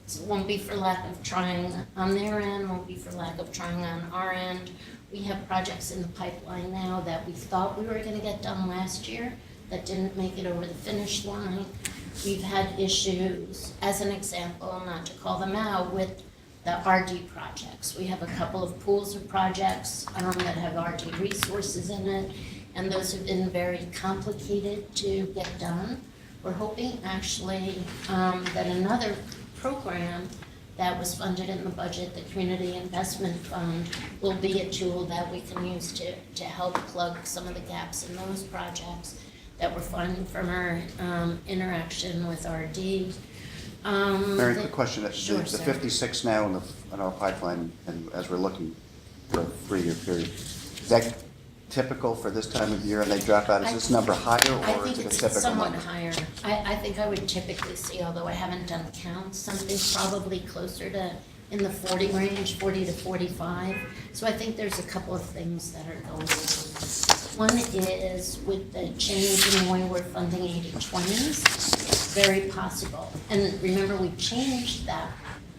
So it won't be for lack of trying on their end, won't be for lack of trying on our end. We have projects in the pipeline now that we thought we were gonna get done last year that didn't make it over the finish line. We've had issues, as an example, not to call them out, with the RD projects. We have a couple of pools of projects that have RD resources in it, and those have been very complicated to get done. We're hoping actually that another program that was funded in the budget, the Community Investment Fund, will be a tool that we can use to help plug some of the gaps in those projects that we're finding from our interaction with RD. Very quick question. Sure, The sir. 56 now in our pipeline, and as we're looking for a 3-year period, is that typical for this time of year and they drop out? Is this number higher I or think is it a it's typical somewhat number? higher. I think I would typically see, although I haven't done counts, something probably closer to in the 40 range, 40 to 45. So I think there's a couple of things that are going on. One is with the change in the way we're funding 80/20s, it's very possible. And remember, we changed that,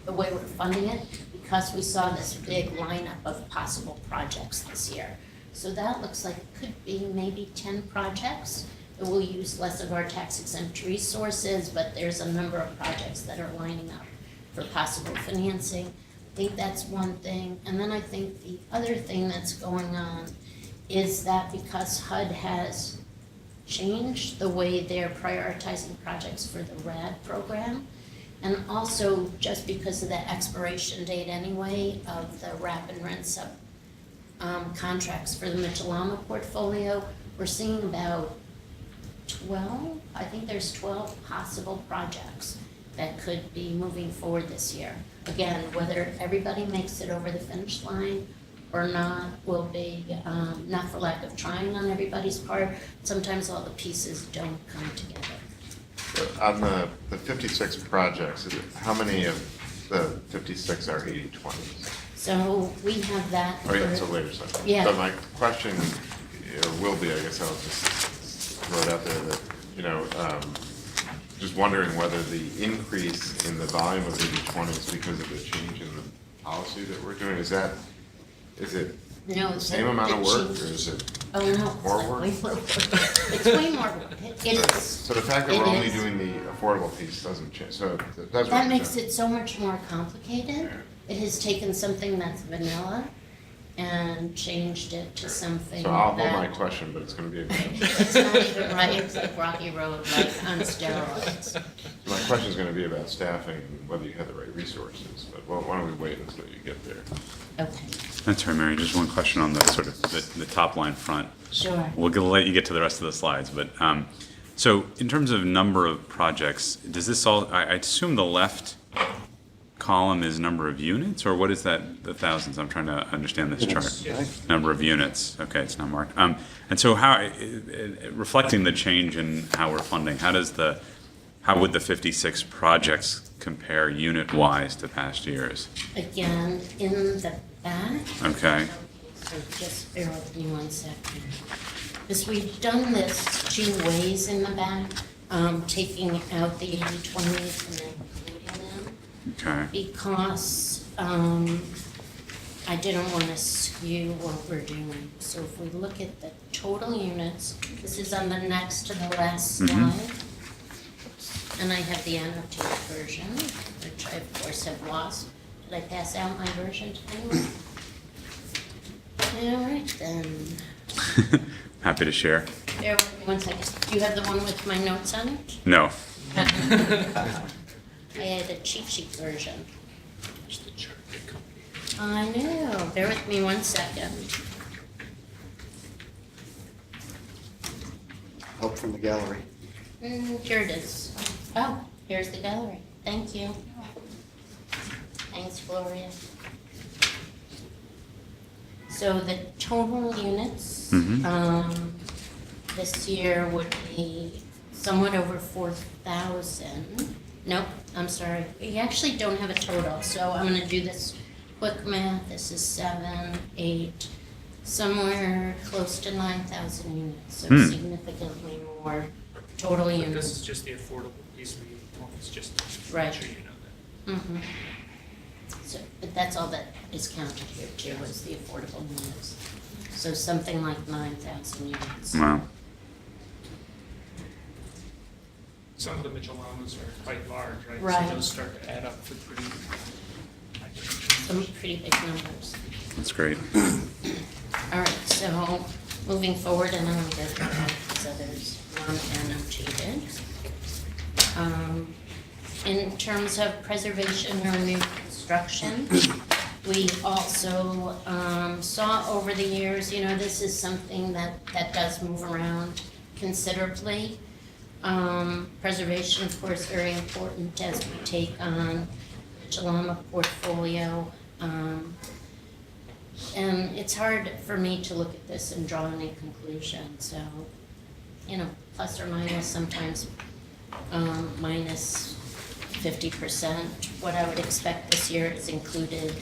the way we're funding it, because we saw this big lineup of possible projects this year. So that looks like it could be maybe 10 projects. It will use less of our tax exempt resources, but there's a number of projects that are lining up for possible financing. I think that's one thing. And then I think the other thing that's going on is that because HUD has changed the way they're prioritizing projects for the RAD program, and also just because of the expiration date anyway of the RAP and rent contracts for the Mitchell-Lama portfolio, we're seeing about 12, I think there's 12 possible projects that could be moving forward this year. Again, whether everybody makes it over the finish line or not will be, not for lack of trying on everybody's part, sometimes all the pieces don't come together. On the 56 projects, how many of the 56 are 80/20s? So we have that. Oh, yeah, for- so later, sorry. Yeah. But my question, or will be, I guess I'll just throw it out there, that, just wondering whether the increase in the volume of 80/20 is because of the change in the policy that we're doing. Is it No, the same amount of work, or is it Oh, no. more it's work? way more work. It's way more work. It is. So the fact that It we're only is. doing the affordable piece doesn't change, so that's what That I'm makes saying. it so much more complicated. It has taken something that's vanilla and changed it to something So I'll hold that- my question, but it's gonna be a It's not even right, it's like Rocky Road, like on steroids. My question's gonna be about staffing and whether you have the right resources, but why don't we wait until you get there? Okay. That's right, Mary. Just one question on the sort of the top line front. Sure. We'll let you get to the rest of the slides, but so in terms of number of projects, does this all? I assume the left column is number of units, or what is that? The thousands. I'm trying to understand this chart. Yes. Number of units. Okay, it's not marked. And so reflecting the change in how we're funding, how would the 56 projects compare unit-wise to past years? Again, in the back. Okay. So just bear with me 1 second. Because we've done this 2 ways in the back, taking out the 80/20s and then including them. Okay. Because I didn't want to skew what we're doing. So if we look at the total units, this is on the next to the last slide. And I have the annotated version, which I of course have lost. Did I pass out my version to anyone? All right then. Happy to share. Bear with me 1 second. Do you have the one with my notes on it? No. I had a cheat sheet version. I know. Bear with me 1 second. Help from the gallery. Here it is. Oh, here's the gallery. Thank you. Thanks, Gloria. So the total units, this year would be somewhat over 4,000. Nope, I'm sorry. We actually don't have a total, so I'm gonna do this quick math. This is 7, 8, somewhere close to 9,000 units, so significantly more total But units. this is just the affordable piece, it's just, Right. sure you know that. So, but that's all that is counted here too, is the affordable units. So something like 9,000 units. Wow. Some of the Michelamas are quite large, right? Right. So those start to add up to pretty. Some pretty big numbers. That's great. All right, so moving forward, and I'm gonna go through all these others non-annotated. In terms of preservation or new construction, we also saw over the years, this is something that does move around considerably. Preservation, of course, very important as we take on the Chalama portfolio. And it's hard for me to look at this and draw any conclusion, so, plus or minus, sometimes minus 50%. What I would expect this year is included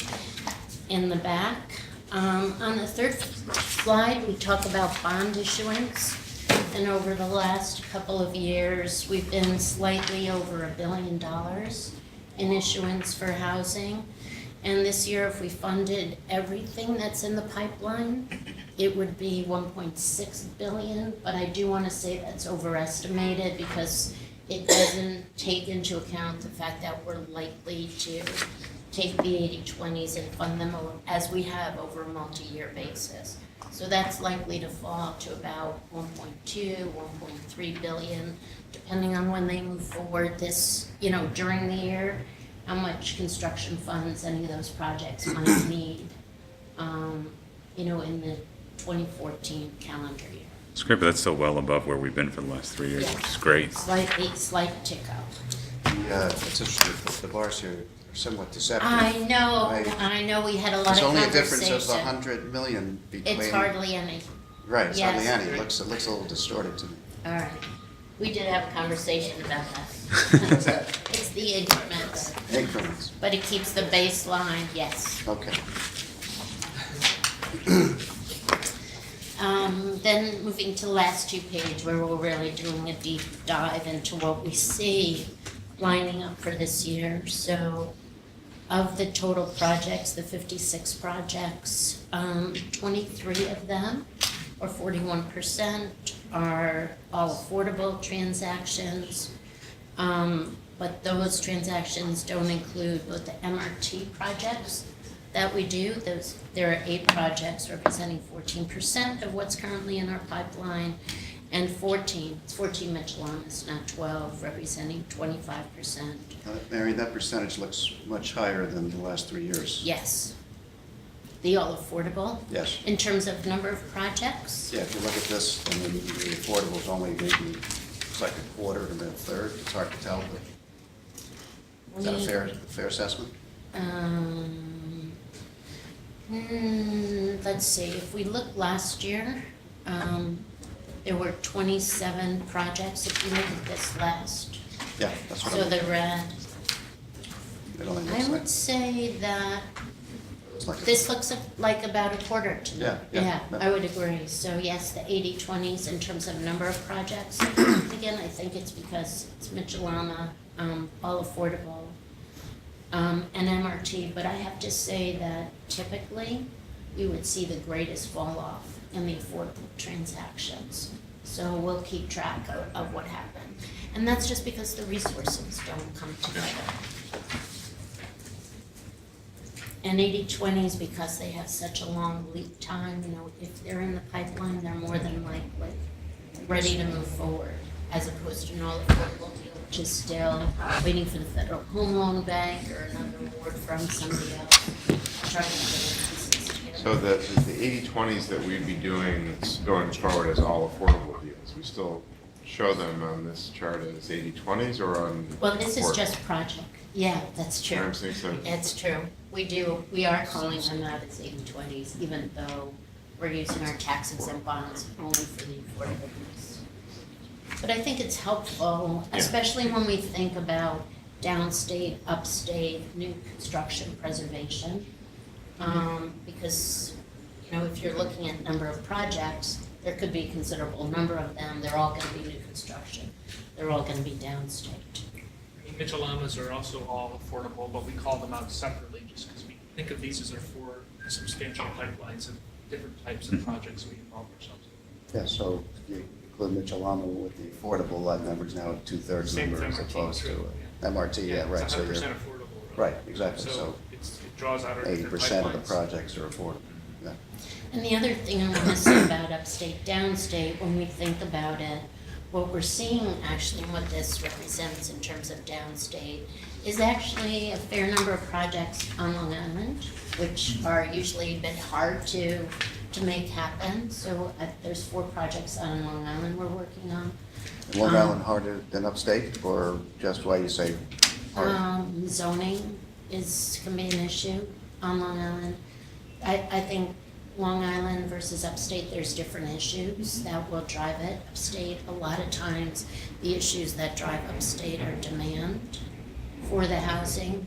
in the back. On the third slide, we talk about bond issuance. And over the last couple of years, we've been slightly over $1 billion in issuance for housing. And this year, if we funded everything that's in the pipeline, it would be 1.6 billion, but I do want to say that's overestimated because it doesn't take into account the fact that we're likely to take the 80/20s and fund them as we have over a multi-year basis. So that's likely to fall to about 1.2, 1.3 billion, depending on when they move forward this, during the year, how much construction funds any of those projects might need, in the 2014 calendar year. It's great, but that's still well above where we've been for the last 3 years, which is great. Slight tick up. It's interesting, the bars here are somewhat deceptive. I know, Right? I know, we had a lot There's of only a conversation. difference of 100 million between. It's hardly any. Right, it's hardly Yes. any. It looks a little distorted to me. All right. We did have a conversation about that. What's that? It's the increments, Increments. but it keeps the baseline, yes. Okay. Then moving to the last 2 pages where we're really doing a deep dive into what we see lining up for this year. So of the total projects, the 56 projects, 23 of them, or 41%, are all affordable transactions. But those transactions don't include both the MRT projects that we do. There are 8 projects representing 14% of what's currently in our pipeline, and 14 Michelamas, not 12, representing 25%. Mary, that percentage looks much higher than the last 3 years. Yes. The all affordable? Yes. In terms of number of projects? Yeah, if you look at this, I mean, the affordable is only maybe, it's like a quarter to a third. It's hard to tell, but is that a fair assessment? Let's see, if we look last year, there were 27 projects, if you look at this last. Yeah, that's what So I'm. the red, It only looks I like, would say that it's like this looks like about a quarter to me. Yeah. I would agree. So yes, the 80/20s in terms of number of projects. Again, I think it's because it's Michelama, all affordable, and MRT. But I have to say that typically we would see the greatest fall off in the affordable transactions. So we'll keep track of what happened. And that's just because the resources don't come together. And 80/20s, because they have such a long lead time, you know, if they're in the pipeline, they're more than likely ready to move forward, as opposed to an all affordable deal, which is still waiting for the Federal Home Loan Bank or another award from somebody else, trying to get the pieces together. So the 80/20s that we'd be doing going forward as all affordable deals, we still show them on this chart as 80/20s or on? Well, this is affordable? just project. Yeah, that's true. I'm saying so. It's true. We are calling them out as 80/20s, even though we're using our tax exempt bonds only for the affordable piece. But I think it's helpful, especially when we think about downstate, upstate, new construction preservation. Because, you know, if you're looking at number of projects, there could be a considerable number of them. They're all gonna be new construction. They're all gonna be downstate. Michelamas are also all affordable, but we call them out separately just because we think of these as our 4 substantial pipelines of different types of projects we involve ourselves in. Yeah, so you include Michelama with the affordable, that number's now a 2/3 Same number with as MRT, opposed to true, MRT, yeah, right. It's So 100% you're affordable. right, exactly. So So it draws out our different 80% of the pipelines. projects are affordable. Yeah. And the other thing I want to say about upstate, downstate, when we think about it, what we're seeing actually, and what this represents in terms of downstate, is actually a fair number of projects on Long Island, which are usually a bit hard to make happen. So there's 4 projects on Long Island we're working on. Long Island harder than upstate, or just why you say harder? Zoning can be an issue on Long Island. I think Long Island versus upstate, there's different issues that will drive it. Upstate, a lot of times, the issues that drive upstate are demand for the housing.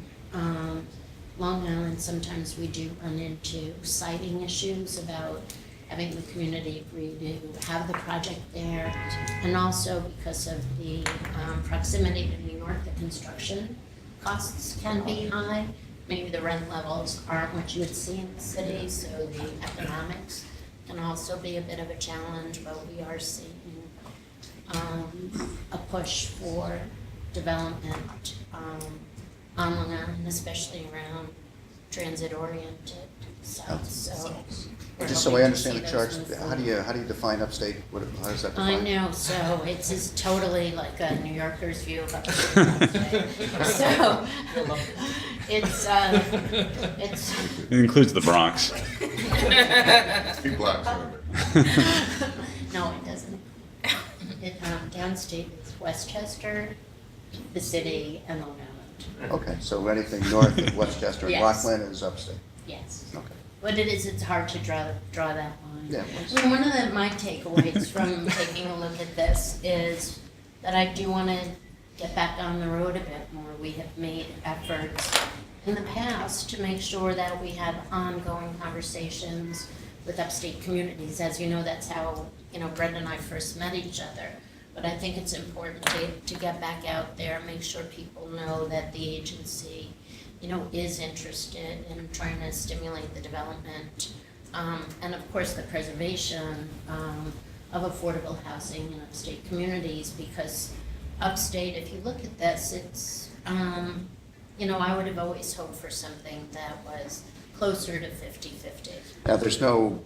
Long Island, sometimes we do run into siting issues about having the community agree to have the project there. And also because of the proximity to New York, the construction costs can be high. Maybe the rent levels aren't what you would see in the city, so the economics can also be a bit of a challenge, but we are seeing a push for development on Long Island, especially around transit-oriented sites, so. we're Just so hoping I to see understand the those charts, move how do you define upstate? How does that define? I know, so it's just totally like a New Yorker's view of upstate. So, it's. It includes the Bronx. Be black on it. No, it doesn't. Downstate is Westchester, the city, and Long Island. Okay, so anything north of Westchester and Yes. Rockland is upstate? Yes. Okay. What it is, it's hard to draw that line. Yeah. I mean, one of my takeaways from taking a look at this is that I do want to get back on the road a bit more. We have made efforts in the past to make sure that we have ongoing conversations with upstate communities. As you know, that's how, Brenda and I first met each other. But I think it's important to get back out there, make sure people know that the agency, is interested in trying to stimulate the development, and of course the preservation of affordable housing in upstate communities, because upstate, if you look at this, it's, I would have always hoped for something that was closer to 50-50. Now, there's no,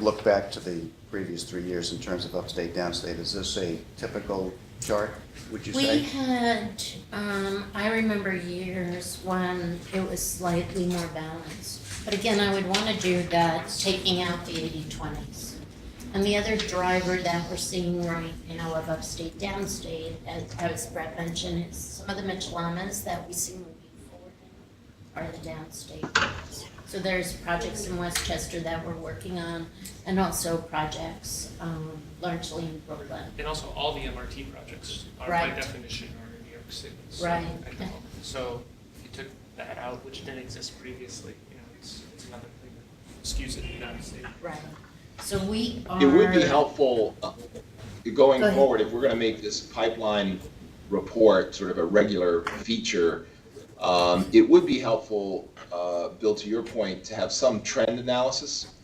look back to the previous 3 years in terms of upstate, downstate. Is this a typical chart, would you say? We had, I remember years when it was slightly more balanced. But again, I would want to do that, taking out the 80-20s. And the other driver that we're seeing right now of upstate, downstate, as Brett mentioned, is some of the Michelamas that we see moving forward are the downstate ones. So there's projects in Westchester that we're working on, and also projects largely in Brooklyn. And also all the MRT projects are by Right. definition are in New York City. So Right. at the moment. So if you took that out, which didn't exist previously, it's another thing that skews it down the state. Right. So we are. It would be helpful going Go ahead. forward, if we're going to make this pipeline report sort of a regular feature, it would be helpful, Bill, to your point, to have some trend analysis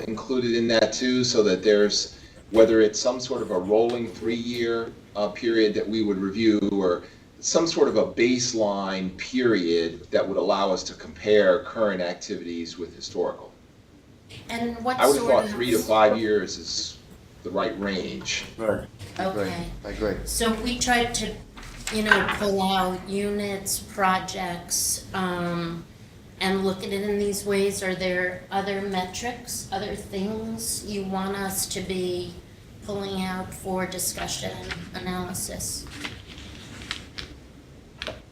included in that too, so that there's, whether it's some sort of a rolling 3-year period that we would review, or some sort of a baseline period that would allow us to compare current activities with historical. And what I would have sort thought of. 3 to 5 years is the right range. Right. Okay. I agree. So we tried to, pull out units, projects, and look at it in these ways. Are there other metrics, other things you want us to be pulling out for discussion, analysis?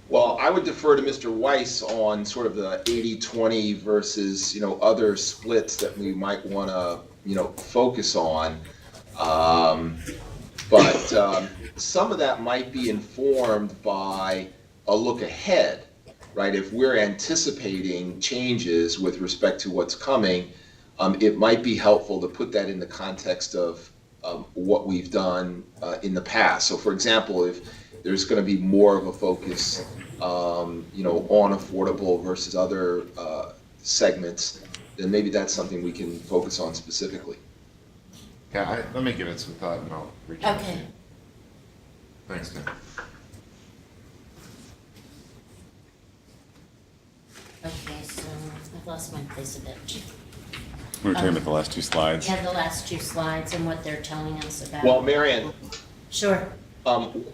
Well, I would defer to Mr. Weiss on sort of the 80-20 versus, other splits that we might want to, focus on. But some of that might be informed by a look ahead, right? If we're anticipating changes with respect to what's coming, it might be helpful to put that in the context of what we've done in the past. So for example, if there's going to be more of a focus, on affordable versus other segments, then maybe that's something we can focus on specifically. Yeah, let me give it some thought and I'll reach out to you. Okay. Thanks, Tim. Okay, so I've lost my place a bit. We were talking about the last 2 slides. Yeah, the last 2 slides and what they're telling us about. Well, Marianne, Sure.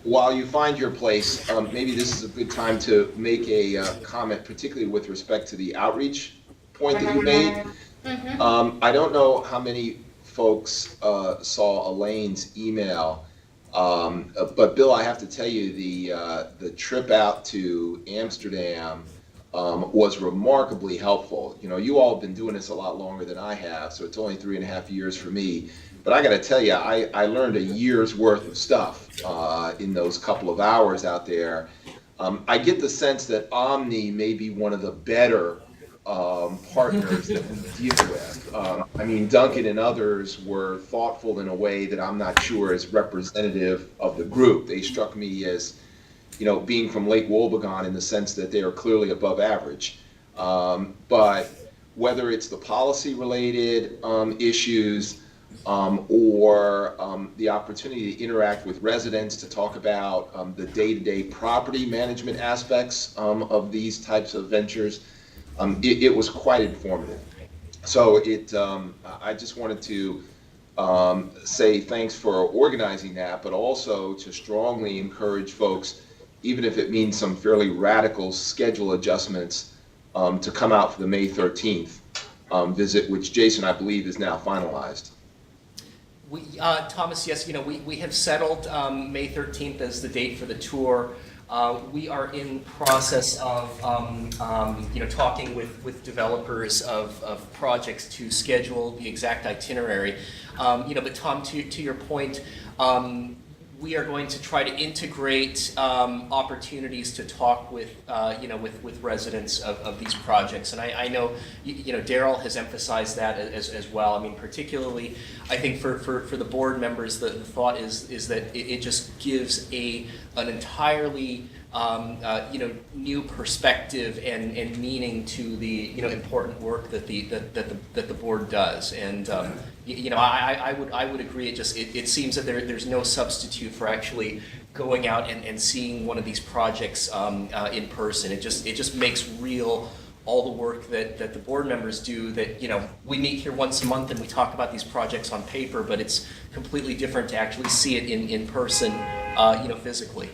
while you find your place, maybe this is a good time to make a comment, particularly with respect to the outreach point that you made. I don't know how many folks saw Elaine's email, but Bill, I have to tell you, the trip out to Amsterdam was remarkably helpful. You all have been doing this a lot longer than I have, so it's only 3.5 years for me. But I got to tell you, I learned a year's worth of stuff in those couple of hours out there. I get the sense that Omni may be one of the better partners that we deal with. I mean, Duncan and others were thoughtful in a way that I'm not sure is representative of the group. They struck me as, being from Lake Wobegon in the sense that they are clearly above average. But whether it's the policy-related issues, or the opportunity to interact with residents to talk about the day-to-day property management aspects of these types of ventures, it was quite informative. So I just wanted to say thanks for organizing that, but also to strongly encourage folks, even if it means some fairly radical schedule adjustments, to come out for the May 13th visit, which Jason, I believe, is now finalized. Thomas, yes, we have settled May 13th as the date for the tour. We are in process of, talking with developers of projects to schedule the exact itinerary. But Tom, to your point, we are going to try to integrate opportunities to talk with residents of these projects. And I know, Daryl has emphasized that as well. I mean, particularly, I think for the board members, the thought is that it just gives an entirely new perspective and meaning to the important work that the board does. And I would agree. It seems that there's no substitute for actually going out and seeing one of these projects in person. It just makes real all the work that the board members do. That we meet here once a month and we talk about these projects on paper, but it's completely different to actually see it in person, physically.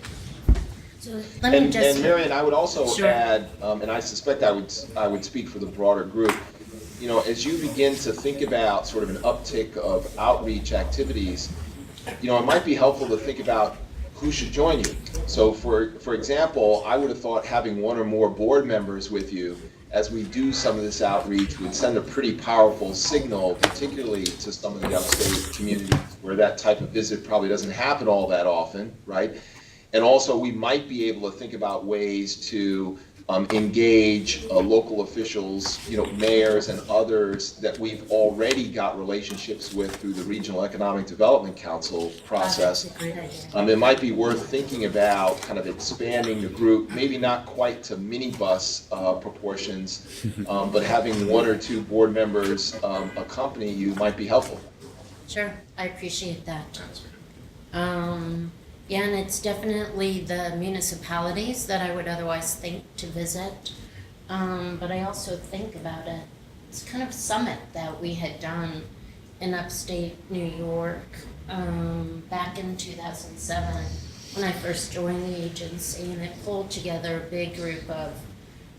So let me And just. Marion, I would also Sure. add, and I suspect I would speak for the broader group, as you begin to think about sort of an uptick of outreach activities, it might be helpful to think about who should join you. So for example, I would have thought having one or more board members with you as we do some of this outreach would send a pretty powerful signal, particularly to some of the upstate communities where that type of visit probably doesn't happen all that often, right? And also, we might be able to think about ways to engage local officials, mayors and others that we've already got relationships with through the Regional Economic Development Council process. That's a great idea. It might be worth thinking about kind of expanding the group, maybe not quite to minibus proportions, but having one or two board members accompany you might be helpful. Sure, I appreciate that. Yeah, and it's definitely the municipalities that I would otherwise think to visit. But I also think about it, it's kind of a summit that we had done in upstate New York back in 2007 when I first joined the agency, and it pulled together a big group of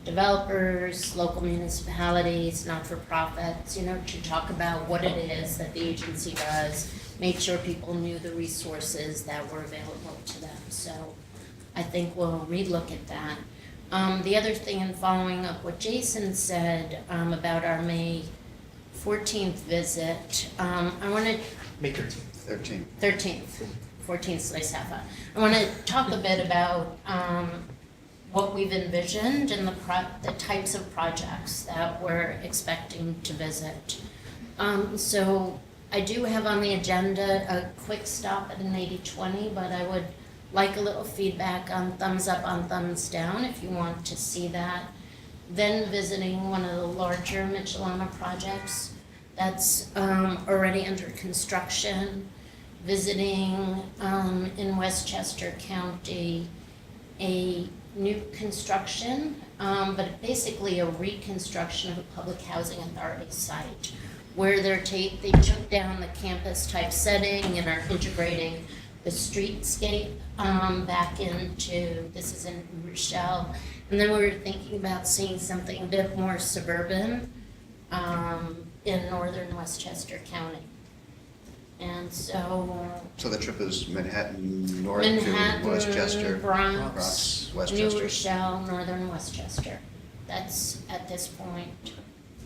developers, local municipalities, not-for-profits, to talk about what it is that the agency does, made sure people knew the resources that were available to them. So I think we'll relook at that. The other thing, in following up what Jason said about our May 14th visit, I want to... May 13th. 13th, 14th Lysafa. I want to talk a bit about what we've envisioned and the types of projects that we're expecting to visit. So I do have on the agenda a quick stop at an 80-20, but I would like a little feedback on thumbs up, on thumbs down, if you want to see that. Then visiting one of the larger Michelana projects that's already under construction, visiting in Westchester County a new construction, but basically a reconstruction of a public housing authority site where they took down the campus type setting and are integrating the streetscape back into, this is in Rochelle. And then we were thinking about seeing something a bit more suburban in northern Westchester County. And so. So the trip is Manhattan, north Manhattan, to Westchester. Bronx, New Westchester. Rochelle, northern Westchester. That's at this point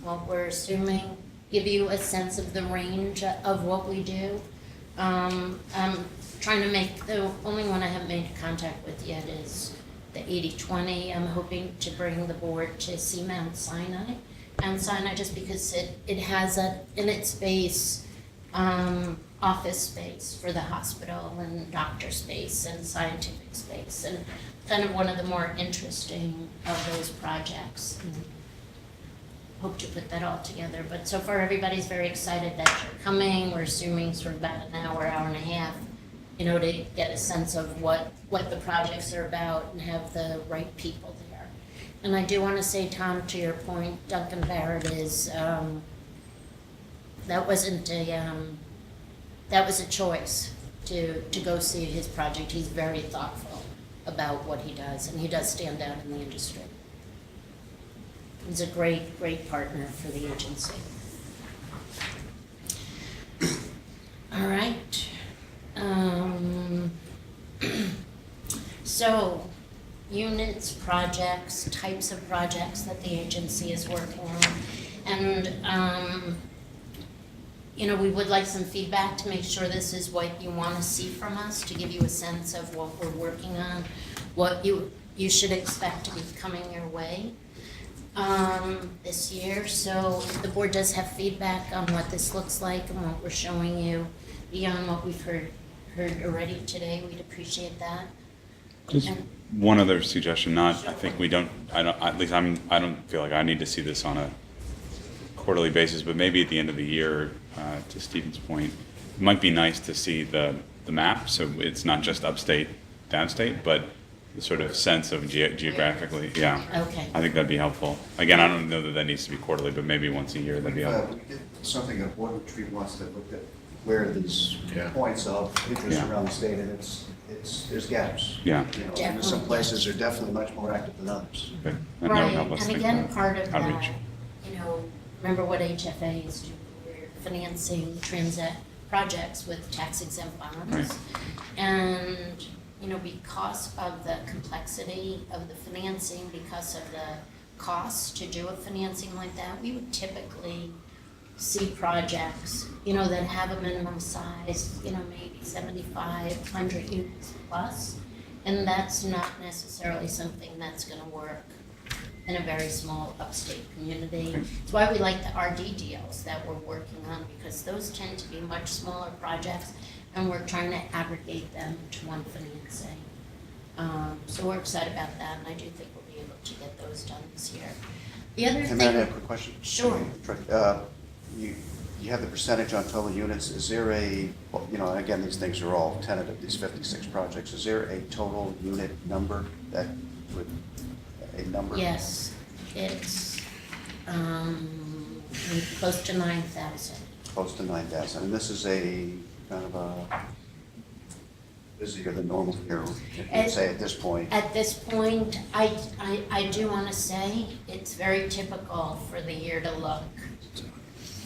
what we're assuming. Give you a sense of the range of what we do. I'm trying to make, the only one I haven't made contact with yet is the 80-20. I'm hoping to bring the board to see Mount Sinai. Mount Sinai, just because it has in its base office space for the hospital and doctor space and scientific space, and kind of one of the more interesting of those projects. And hope to put that all together. But so far, everybody's very excited that you're coming. We're assuming sort of about an hour and a half, to get a sense of what the projects are about and have the right people there. And I do want to say, Tom, to your point, Duncan Barrett is, that was a choice to go see his project. He's very thoughtful about what he does, and he does stand out in the industry. He's a great, great partner for the agency. All right. So units, projects, types of projects that the agency is working on. And, we would like some feedback to make sure this is what you want to see from us, to give you a sense of what we're working on, what you should expect to be coming your way this year. So if the board does have feedback on what this looks like and what we're showing you beyond what we've heard already today, we'd appreciate that. Just one other suggestion, I don't feel like I need to see this on a quarterly basis, but maybe at the end of the year, to Stephen's point, it might be nice to see the map, so it's not just upstate, downstate, but the sort of sense of geographically, yeah. Okay. I think that'd be helpful. Again, I don't know that needs to be quarterly, but maybe once a year, that'd be helpful. We did something that Board Retreat wants to look at where these points of interest around the state, and there's gaps. Yeah. And some places are definitely much more active than others. Okay. And that would Right, help us and think again, about part of outreach. that, remember what HFA is doing, we're financing transit projects with tax exempt bonds. Right. And, because of the complexity of the financing, because of the cost to do a financing like that, we would typically see projects, that have a minimum size, maybe 7,500 units plus. And that's not necessarily something that's gonna work in a very small upstate community. It's why we like the RD deals that we're working on, because those tend to be much smaller projects, and we're trying to aggregate them to one financing. So we're excited about that, and I do think we'll be able to get those done this year. The other Can thing. I have a quick question? Sure. You have the percentage on total units. Is there again, these things are all tentative, these 56 projects. Is there a total unit number that would, a number? Yes, it's close to 9,000. Close to 9,000. And this is a kind of a busier than normal year, you would say at this point. At this point, I do want to say it's very typical for the year to look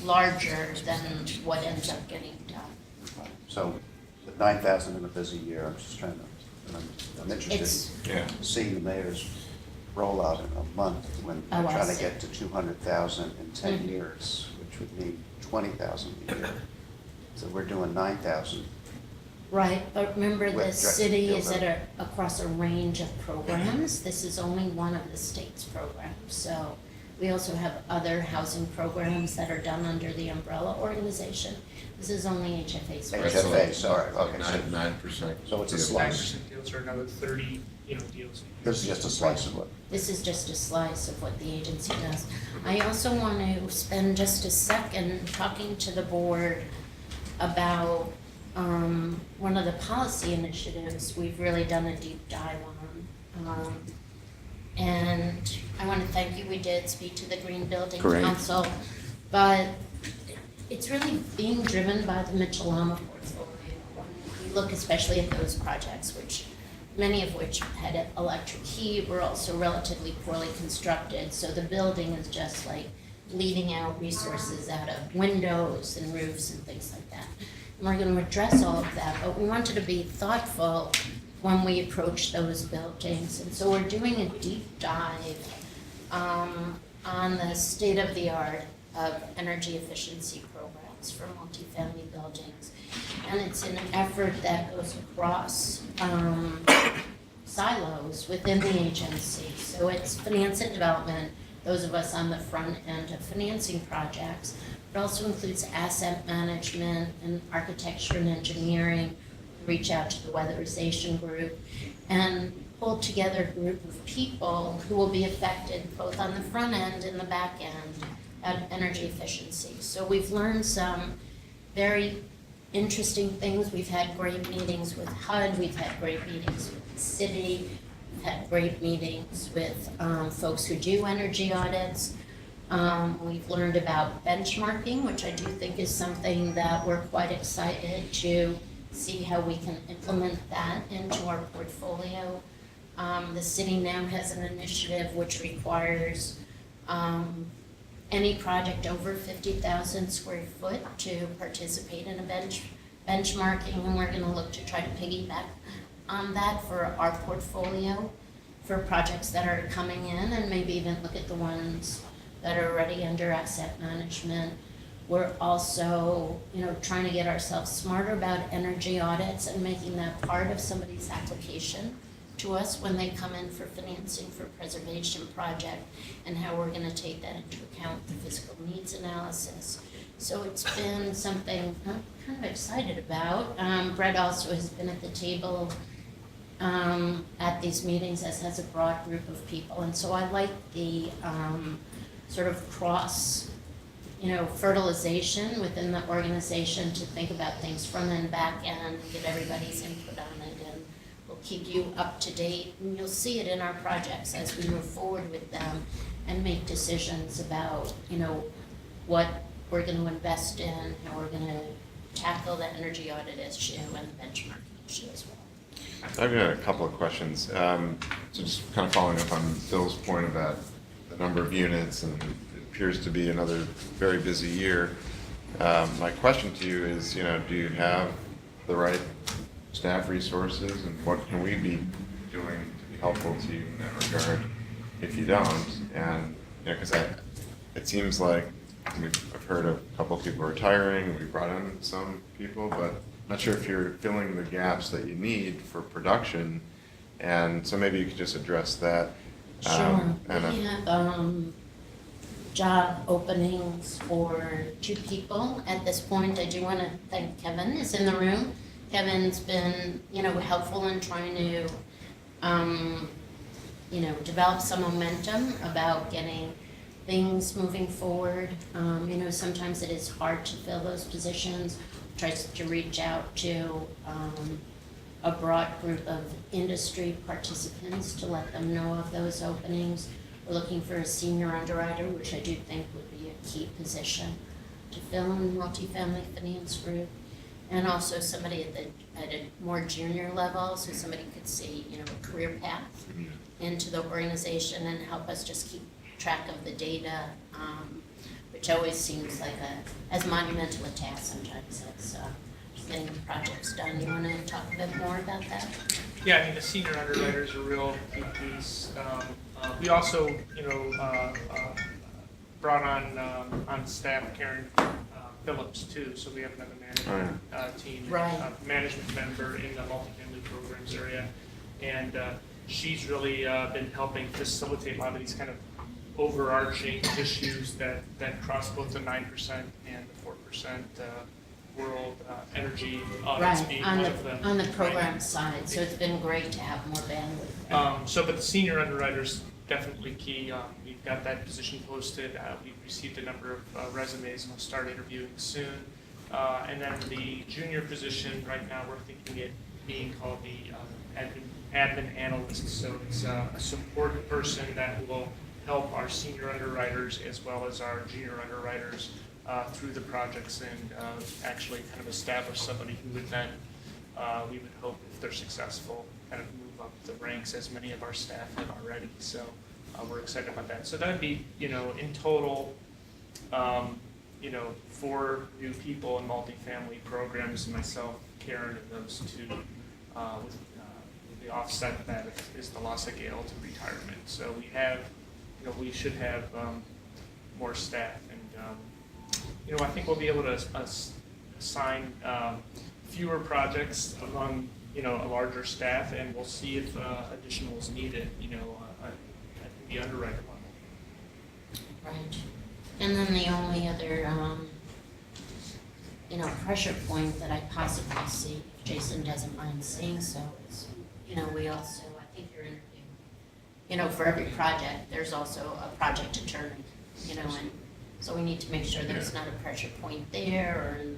larger than what ends up getting done. So, with 9,000 in a busy year, I'm just trying to, I'm interested in seeing the mayor's rollout in a month when they're trying to get to 200,000 in 10 years, which would mean 20,000 a year. So we're doing 9,000. Right, but remember the With city is direct- across a range of programs. This is only one of the state's programs. So we also have other housing programs that are done under the umbrella organization. This is only HFA's. HFA, sorry, okay. 9%. So it's a slice. 9% deals or another 30, deals. This is just a slice of what? This is just a slice of what the agency does. I also want to spend just a second talking to the board about one of the policy initiatives we've really done a deep dive on. And I want to thank you, we did speak to the Green Building Great. Council, but it's really being driven by the Mitchell-Lama portfolio. When we look especially at those projects, many of which had electric heat, were also relatively poorly constructed, so the building is just like bleeding out resources out of windows and roofs and things like that. And we're going to address all of that, but we wanted to be thoughtful when we approach those buildings. And so we're doing a deep dive on the state-of-the-art of energy efficiency programs for multifamily buildings. And it's an effort that goes across silos within the agency. So it's finance and development, those of us on the front end of financing projects. It also includes asset management and architecture and engineering, reach out to the weatherization group, and pull together a group of people who will be affected both on the front end and the back end of energy efficiency. So we've learned some very interesting things. We've had great meetings with HUD, we've had great meetings with the city, we've had great meetings with folks who do energy audits. We've learned about benchmarking, which I do think is something that we're quite excited to see how we can implement that into our portfolio. The city now has an initiative which requires any project over 50,000 square foot to participate in a benchmarking, and we're going to look to try to piggyback on that for our portfolio. for projects that are coming in, and maybe even look at the ones that are already under asset management. We're also, trying to get ourselves smarter about energy audits and making that part of somebody's application to us when they come in for financing for preservation project, and how we're gonna take that into account, the physical needs analysis. So it's been something I'm kind of excited about. Brett also has been at the table at these meetings, as has a broad group of people, and so I like the sort of cross, fertilization within the organization to think about things front and back end, get everybody's input on it, and we'll keep you up to date, and you'll see it in our projects as we move forward with them and make decisions about, what we're gonna invest in, how we're gonna tackle the energy audit issue and the benchmarking issue as well. I've got a couple of questions. So just kind of following up on Bill's point about the number of units, and it appears to be another very busy year. My question to you is, do you have the right staff resources, and what can we be doing to be helpful to you in that regard if you don't? And, because it seems like I've heard of a couple of people retiring, we brought in some people, but I'm not sure if you're filling the gaps that you need for production, and so maybe you could just address that. Sure. We have job openings for 2 people at this point. I do want to thank Kevin, is in the room. Kevin's been, helpful in trying to, develop some momentum about getting things moving forward. Sometimes it is hard to fill those positions. Tries to reach out to a broad group of industry participants to let them know of those openings. We're looking for a senior underwriter, which I do think would be a key position to fill in the multifamily finance group. And also somebody at a more junior level, so somebody could see, a career path into the organization and help us just keep track of the data, which always seems like as monumental a task sometimes as getting the projects done. You want to talk a bit more about that? Yeah, the senior underwriter is a real key piece. We also, brought on staff Karen Phillips too, so we have another management team, management member in the multifamily programs area, and she's really been helping facilitate a lot of these kind of overarching issues that cross both the 9% and the 4% world energy audits being one of them. On the program side, so it's been great to have more bandwidth. But the senior underwriter's definitely key. We've got that position posted. We've received a number of resumes and we'll start interviewing soon. And then the junior position, right now we're thinking it being called the admin analyst. So it's a support person that will help our senior underwriters as well as our junior underwriters through the projects, and actually kind of establish somebody who would then, we would hope, if they're successful, kind of move up the ranks as many of our staff have already. So we're excited about that. So that'd be, in total, 4 new people in multifamily programs, myself, Karen, and those 2, with the offset that is the loss of Gail to retirement. So we have, we should have more staff, and I think we'll be able to assign fewer projects among a larger staff, and we'll see if additional is needed. At the underwriter level. Right, and then the only other pressure point that I possibly see, if Jason doesn't mind saying so, is we also, I think you're interviewing, for every project, there's also a project attorney, and so we need to make sure there's not a pressure point there or in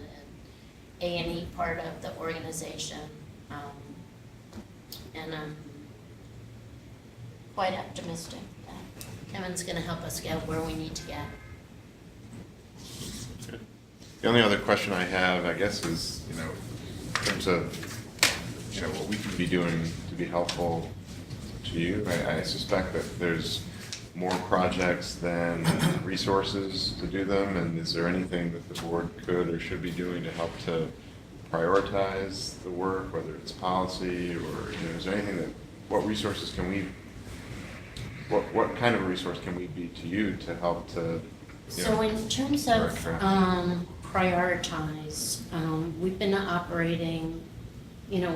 the A&E part of the organization. And I'm quite optimistic that Kevin's going to help us get where we need to get. The only other question I have, I guess, is, in terms of, what we can be doing to be helpful to you. I suspect that there's more projects than resources to do them, and is there anything that the board could or should be doing to help to prioritize the work, whether it's policy or, is there anything what resources can we what kind of a resource can we be to you to help to, you So know, in terms of prioritize, we've been operating,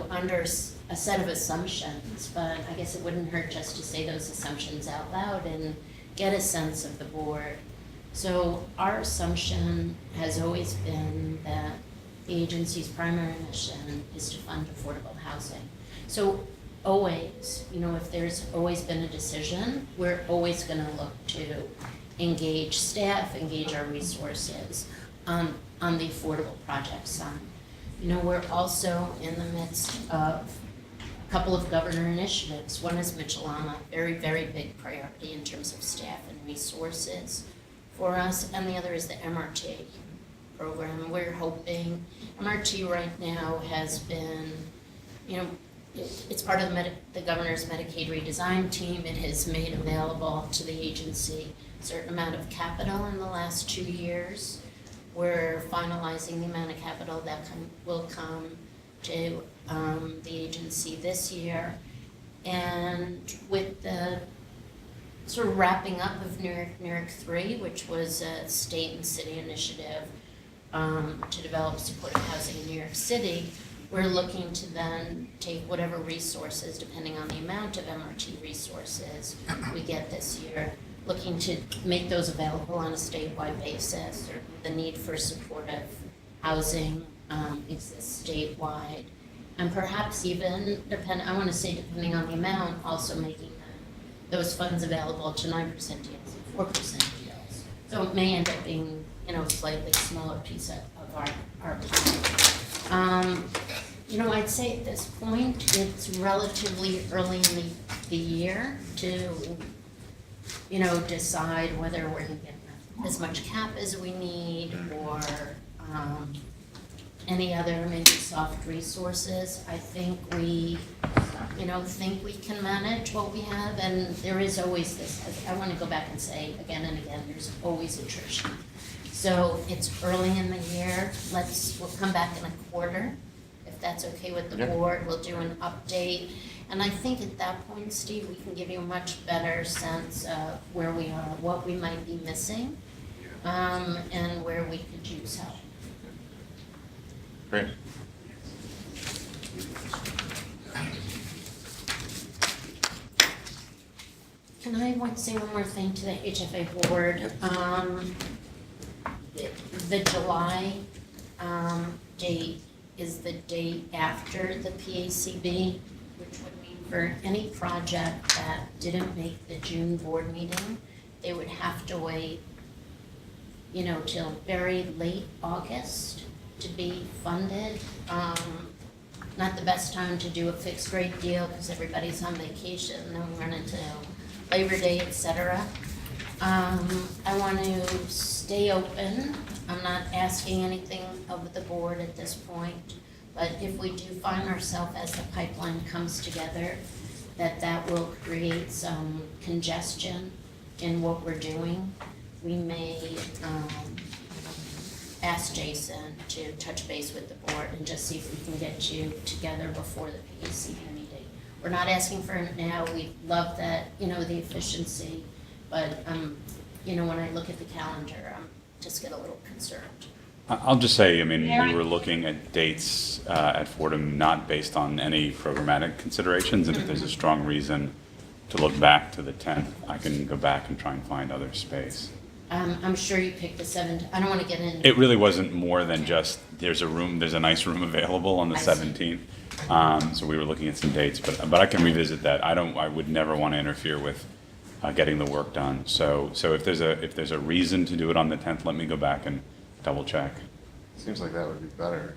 under a set of assumptions, but I guess it wouldn't hurt just to say those assumptions out loud and get a sense of the board. So our assumption has always been that the agency's primary mission is to fund affordable housing. So always, if there's always been a decision, we're always gonna look to engage staff, engage our resources on the affordable project side. We're also in the midst of a couple of governor initiatives. One is Michelana, very, very big priority in terms of staff and resources for us, and the other is the MRT program. We're hoping, MRT right now has been, it's part of the governor's Medicaid redesign team. It has made available to the agency a certain amount of capital in the last 2 years. We're finalizing the amount of capital that will come to the agency this year. And with the sort of wrapping up of New York 3, which was a state and city initiative to develop supportive housing in New York City, we're looking to then take whatever resources, depending on the amount of MRT resources we get this year, looking to make those available on a statewide basis. The need for supportive housing exists statewide. And perhaps even, depending on the amount, also making those funds available to 9% deals and 4% deals. So it may end up being, a slightly smaller piece of our pie. I'd say at this point, it's relatively early in the year to, decide whether we're going to get as much cap as we need or any other maybe soft resources. I think we can manage what we have, and there is always this, I want to go back and say again and again, there's always attrition. So it's early in the year, we'll come back in a quarter, if that's okay with the board, we'll do an update. And I think at that point, Steve, we can give you a much better sense of where we are, what we might be missing, and where we could use help. Great. Can I say one more thing to the HFA board? The July date is the date after the PACB, which would mean for any project that didn't make the June board meeting, they would have to wait, till very late August to be funded. Not the best time to do a fixed rate deal because everybody's on vacation and then we run into Labor Day, etc. I want to stay open. I'm not asking anything of the board at this point, but if we do find ourselves as the pipeline comes together, that will create some congestion in what we're doing, we may ask Jason to touch base with the board and just see if we can get you together before the PACB meeting. We're not asking for it now. We love that, the efficiency, but when I look at the calendar, I'm just get a little concerned. I'll just say, we were looking at dates at Fordham not based on any programmatic considerations, and if there's a strong reason to look back to the 10th, I can go back and try and find other space. I'm sure you picked the 7th. I don't want to get in. It really wasn't more than just, there's a nice room available on the 17th. So we were looking at some dates, but I can revisit that. I would never want to interfere with getting the work done. So if there's a reason to do it on the 10th, let me go back and double check. Seems like that would be better.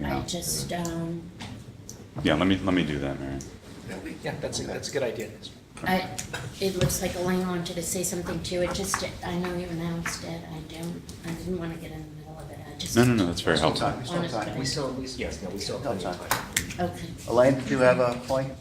I just Yeah, let me do that, Mary. Yeah, that's a good idea. It looks like Elaine wanted to say something too. I know you announced it. I didn't want to get in the middle of it. No, that's very helpful. We still have time. Okay. Elaine, did you have a point?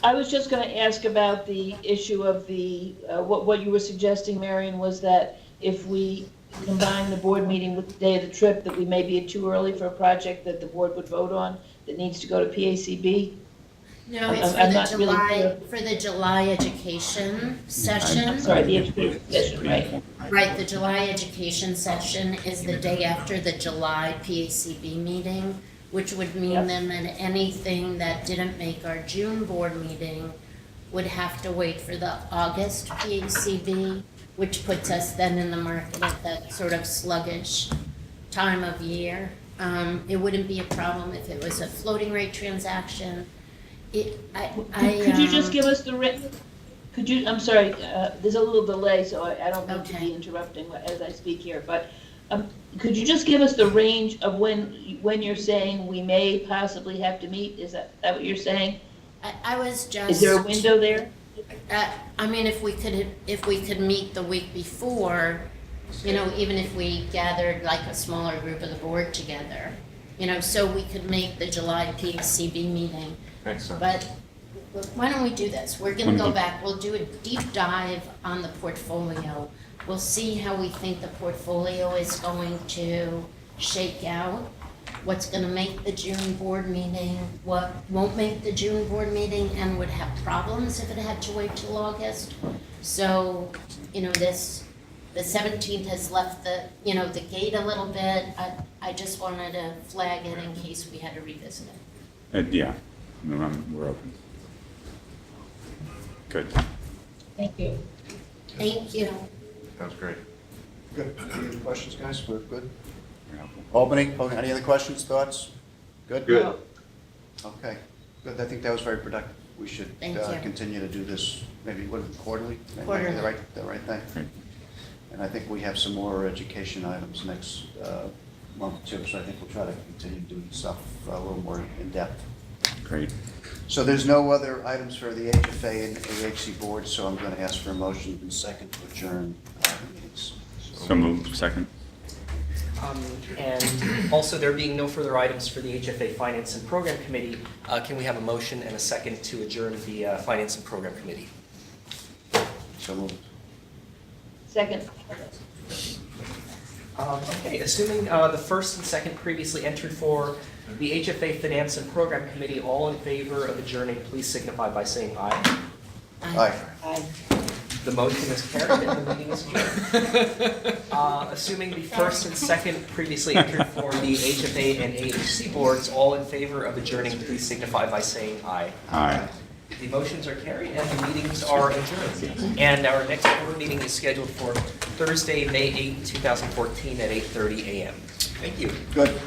I was just going to ask about the issue of the, what you were suggesting, Marion, was that if we combine the board meeting with the day of the trip, that we may be too early for a project that the board would vote on that needs to go to PACB? No, it's I'm not really clear. for the July education session. I'm sorry, the education session, right? Right, the July education session is the day after the July PACB meeting, which would mean Yep. then that anything that didn't make our June board meeting would have to wait for the August PACB, which puts us then in the market at that sort of sluggish time of year. It wouldn't be a problem if it was a floating rate transaction. Could you just give us the could you, I'm sorry, there's a little delay, so I don't mean to be interrupting as I speak here, but could you just give us the range of when you're saying we may possibly have to meet? Is that what you're saying? I was just. Is there a window there? I mean, if we could meet the week before, you know, even if we gathered like a smaller group of the board together, you know, so we could make the July PACB meeting. Excellent. But why don't we do this? We're gonna go back, we'll do a deep dive on the portfolio. We'll see how we think the portfolio is going to shake out, what's gonna make the June board meeting, what won't make the June board meeting, and would have problems if it had to wait till August. So, you know, the 17th has left the gate a little bit. I just wanted to flag it in case we had to revisit it. Yeah, no, we're open. Good. Thank you. Thank you. That was great. Good. Any other questions, guys? We're good? Albany, any other questions, thoughts? Good? Good. Okay, good. I think that was very productive. We should Thank you. continue to do this, maybe quarterly? Maybe Quarterly. The right thing. And I think we have some more education items next month too, so I think we'll try to continue doing stuff a little more in depth. Great. So there's no other items for the HFA and AHC board, so I'm going to ask for a motion and second to adjourn meetings. So moved, second. And also, there being no further items for the HFA Finance and Program Committee, can we have a motion and a second to adjourn the Finance and Program Committee? So moved. Second. Okay, assuming the first and second previously entered for the HFA Finance and Program Committee, all in favor of adjourning, please signify by saying aye. Aye. Aye. The motion is carried and the meeting is adjourned. Assuming the first and second previously entered for the HFA and AHC boards, all in favor of adjourning, please signify by saying aye. Aye. The motions are carried and the meetings are adjourned. And our next board meeting is scheduled for Thursday, May 8, 2014 at 8:30 a.m. Thank you. Good.